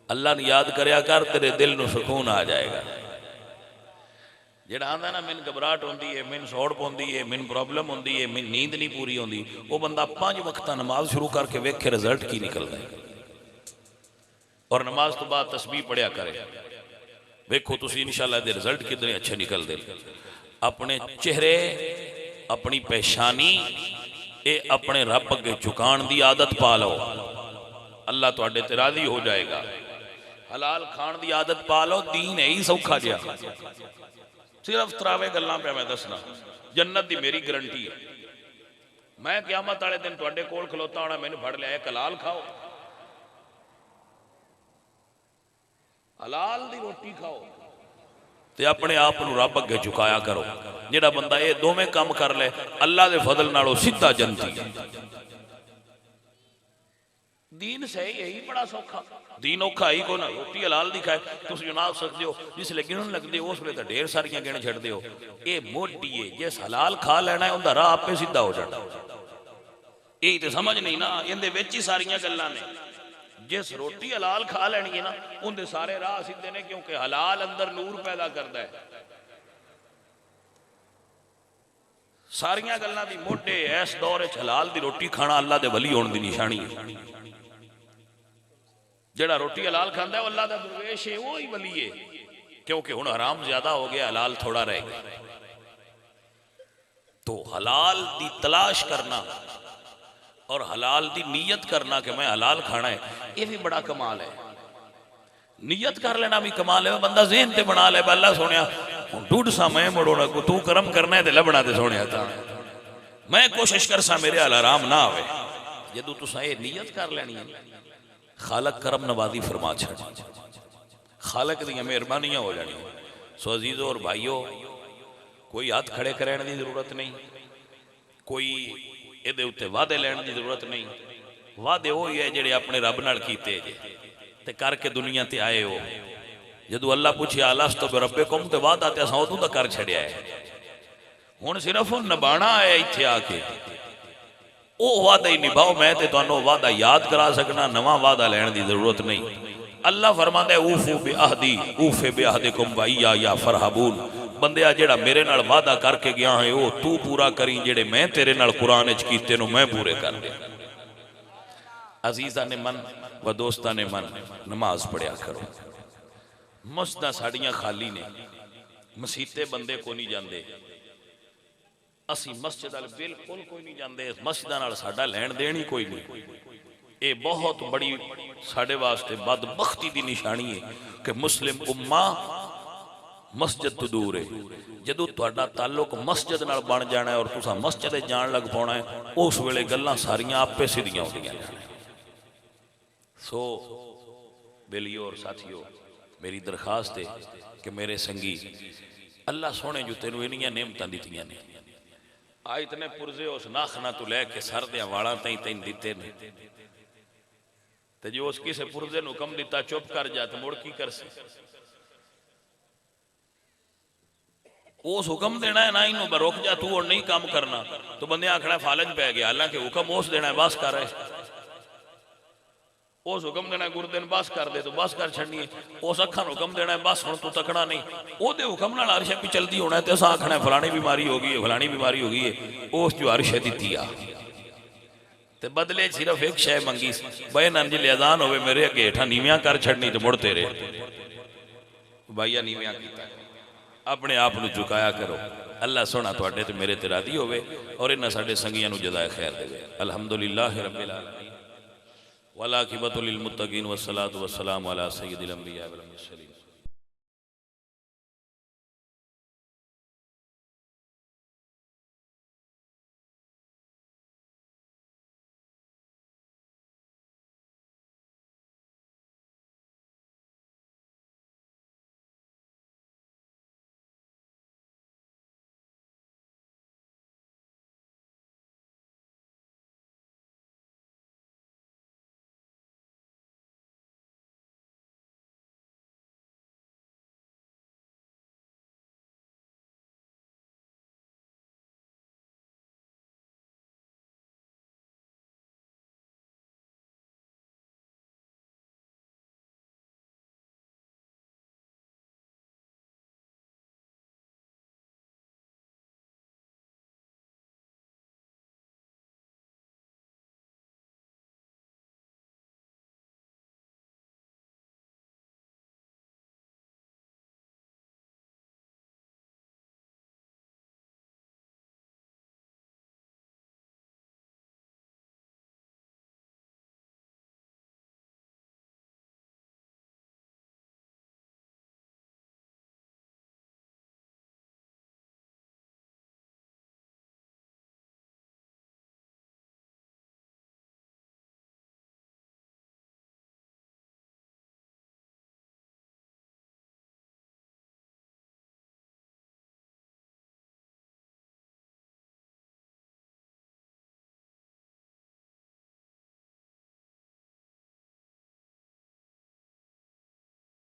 अल्लाह ने याद करया कर, तेरे दिल नूं सुकून आ जाएगा। जेड़ा आंदा ना मैनूं घबराहट होंदी है, मैनूं सौड़ पौंदी है, मैनूं प्रॉब्लम होंदी है, मैनूं नींद नहीं पूरी होंदी, वो बंदा 5 वक्त नमाज शुरू करके वेखे रिजल्ट की निकलता है। और नमाज तो बाद तस्बीह पढ़िया करे, वेखो तुसीं इंशाअल्लाह दे रिजल्ट कितने अच्छे निकलते। अपने चेहरे, अपनी पेशानी ये अपने रब अगे झुकाण दी आदत पा लो, अल्लाह तुहाडे ते राजी हो जाएगा। हलाल खाण दी आदत पा लो, दीन है ही सौखा जिहा। सिर्फ तरावे गल्लां पे मैं दसना, जन्नत दी मेरी गारंटी है। मैं क़यामत वाले दिन तुहाडे कोल खलोता होना, मैनूं फड़ लिया हलाल खाओ, हलाल दी रोटी खाओ ते अपने आप नूं रब अगे झुकाया करो। जेड़ा बंदा ये दोवें काम कर ले, अल्लाह दे फजल नालों सीधा जन्नती। दीन सही यही बड़ा सौखा, दीन औखा ही को ना। रोटी हलाल दी खाए तुम जुनाब सकते हो, जिसले गिणन लगते हो उस वे तो ढेर सारियां गिण छड्डदे हो। ये मोटी है, जिस हलाल खा लेना है उनका राह आपे सीधा हो जाता। यही तो समझ नहीं ना, इहदे विच ही सारियां गल्लां ने। जिस रोटी हलाल खा लेनी है ना, उनके सारे राह सीधे ने, क्योंकि हलाल अंदर नूर पैदा करता है। सारियां गल्लां दी मोटे इस दौर च हलाल दी रोटी खाना अल्लाह दे वली होने दी निशानी है। जेड़ा रोटी हलाल खांदा है वो अल्लाह दा दरवेश है, वो ही वली है। क्योंकि हुण हराम ज्यादा हो गया, हलाल थोड़ा रह गया। तो हलाल दी तलाश करना और हलाल दी नीयत करना कि मैं हलाल खाना है, ये भी बड़ा कमाल है। नीयत कर लेना भी कमाल है। बंदा ज़हन ते बना ले अल्लाह सोनिया ढूंढ सा मैं मुड़ोना को तू करम करना है ते लभना ते सोनिया था मैं कोशिश कर सा मेरे हल आराम ना आवे। जदों तुसां ये नीयत कर लेनी है, खालक करम नवाजी फरमा छड़, खालक दी मेहरबानियां हो जानी। सो अजीजों और भाइयों, कोई हाथ खड़े करने की जरूरत नहीं, कोई इहदे उत्ते वादे लैण की जरूरत नहीं। वादे वो ही है जिहड़े अपने रब नाल कीते जे ते करके दुनिया ते आए हो। जदों अल्लाह पूछे अलस्तु बिरब्बिकुम ते वादा ते असां उदों दा कर छड़िया है। हुण सिर्फ निभाना है इत्थे आके, वो वादा ही निभाओ। मैं ते तुहानू वादा याद करा सकना, नवा वादा लैण की जरूरत नहीं। अल्लाह फरमांदा है ऊफू बिअहदी ऊफे बिअहदिकुम व इय्या या फरहबून। बंदिया जेड़ा मेरे नाल वादा करके गया है वो तू पूरा करी, जेड़े मैं तेरे नाल कुरान च कीते नु मैं पूरे कर दे। अजीजा ने मन व दोस्तां ने मन, नमाज पढ़िया करो। मस्जिदां साड़ियां खाली ने, मसीते बंदे को नहीं जाते। असी मस्जिद वाल बिल्कुल कोई नहीं जाते। मस्जिदां नाल साडा लैण देण ही कोई नहीं। ये बहुत बड़ी साडे वास्ते बदबख्ती की निशानी है कि मुस्लिम उम्मा मस्जिद तो दूर है। जदों तुहाडा ताल्लुक मस्जिद नाल बन जाना है और तुसां मस्जिद जाण लग पाउणा है, उस वेले गल्लां सारियां आपे सीधियां होंदियां जाण। सो बेलियो और साथियों, मेरी दरखास्त है कि मेरे संगी, अल्लाह सोने जो तेनू इन्नियां नेमतां दित्तियां ने, आ इतने पुरजे उस नाखना तो लैके सर दे वालां ताईं तैन दिते ने, ते जो उस किसे पुरजे नू हुक्म दिता चुप कर जा तो मुड़ की कर सी? उस हुक्म देना है ना, इनू रुक जा तू और नहीं काम करना, तो बंदे आखना फालज पै गया। हालांकि हुक्म उस देना है बस कर रहे। उस हुक्म देना गुरदिन बस कर दे तो बस कर छड़नी है। उस अखा हुक्म देना है बस हुण तू तकना नहीं, ओदे हुक्म नाल हर शय भी चलती होना है। तो असां आखना फलानी बीमारी हो गई है, फलानी बीमारी हो गई है। उस जो हर शय दित्ती आ ते बदले सिर्फ एक शय मंगी, बे नंजिल अजान होवे मेरे अगे हेठा नीवियां कर छड़नी तो मुड़ तेरे भाईया नीवियां कीता। अपने आप नू झुकाया करो। अल्लाह सोना तुहाडे ते मेरे ते राजी होवे और इन्हां साडे संगियां नू जज़ाए खैर देवे। अल्हम्दुलिल्लाह रब्बिल आलमीन वल आकिबतु लिल मुत्तकीन वस्सलातु वस्सलामु अला सय्यिदिल अंबिया वल मुरसलीन।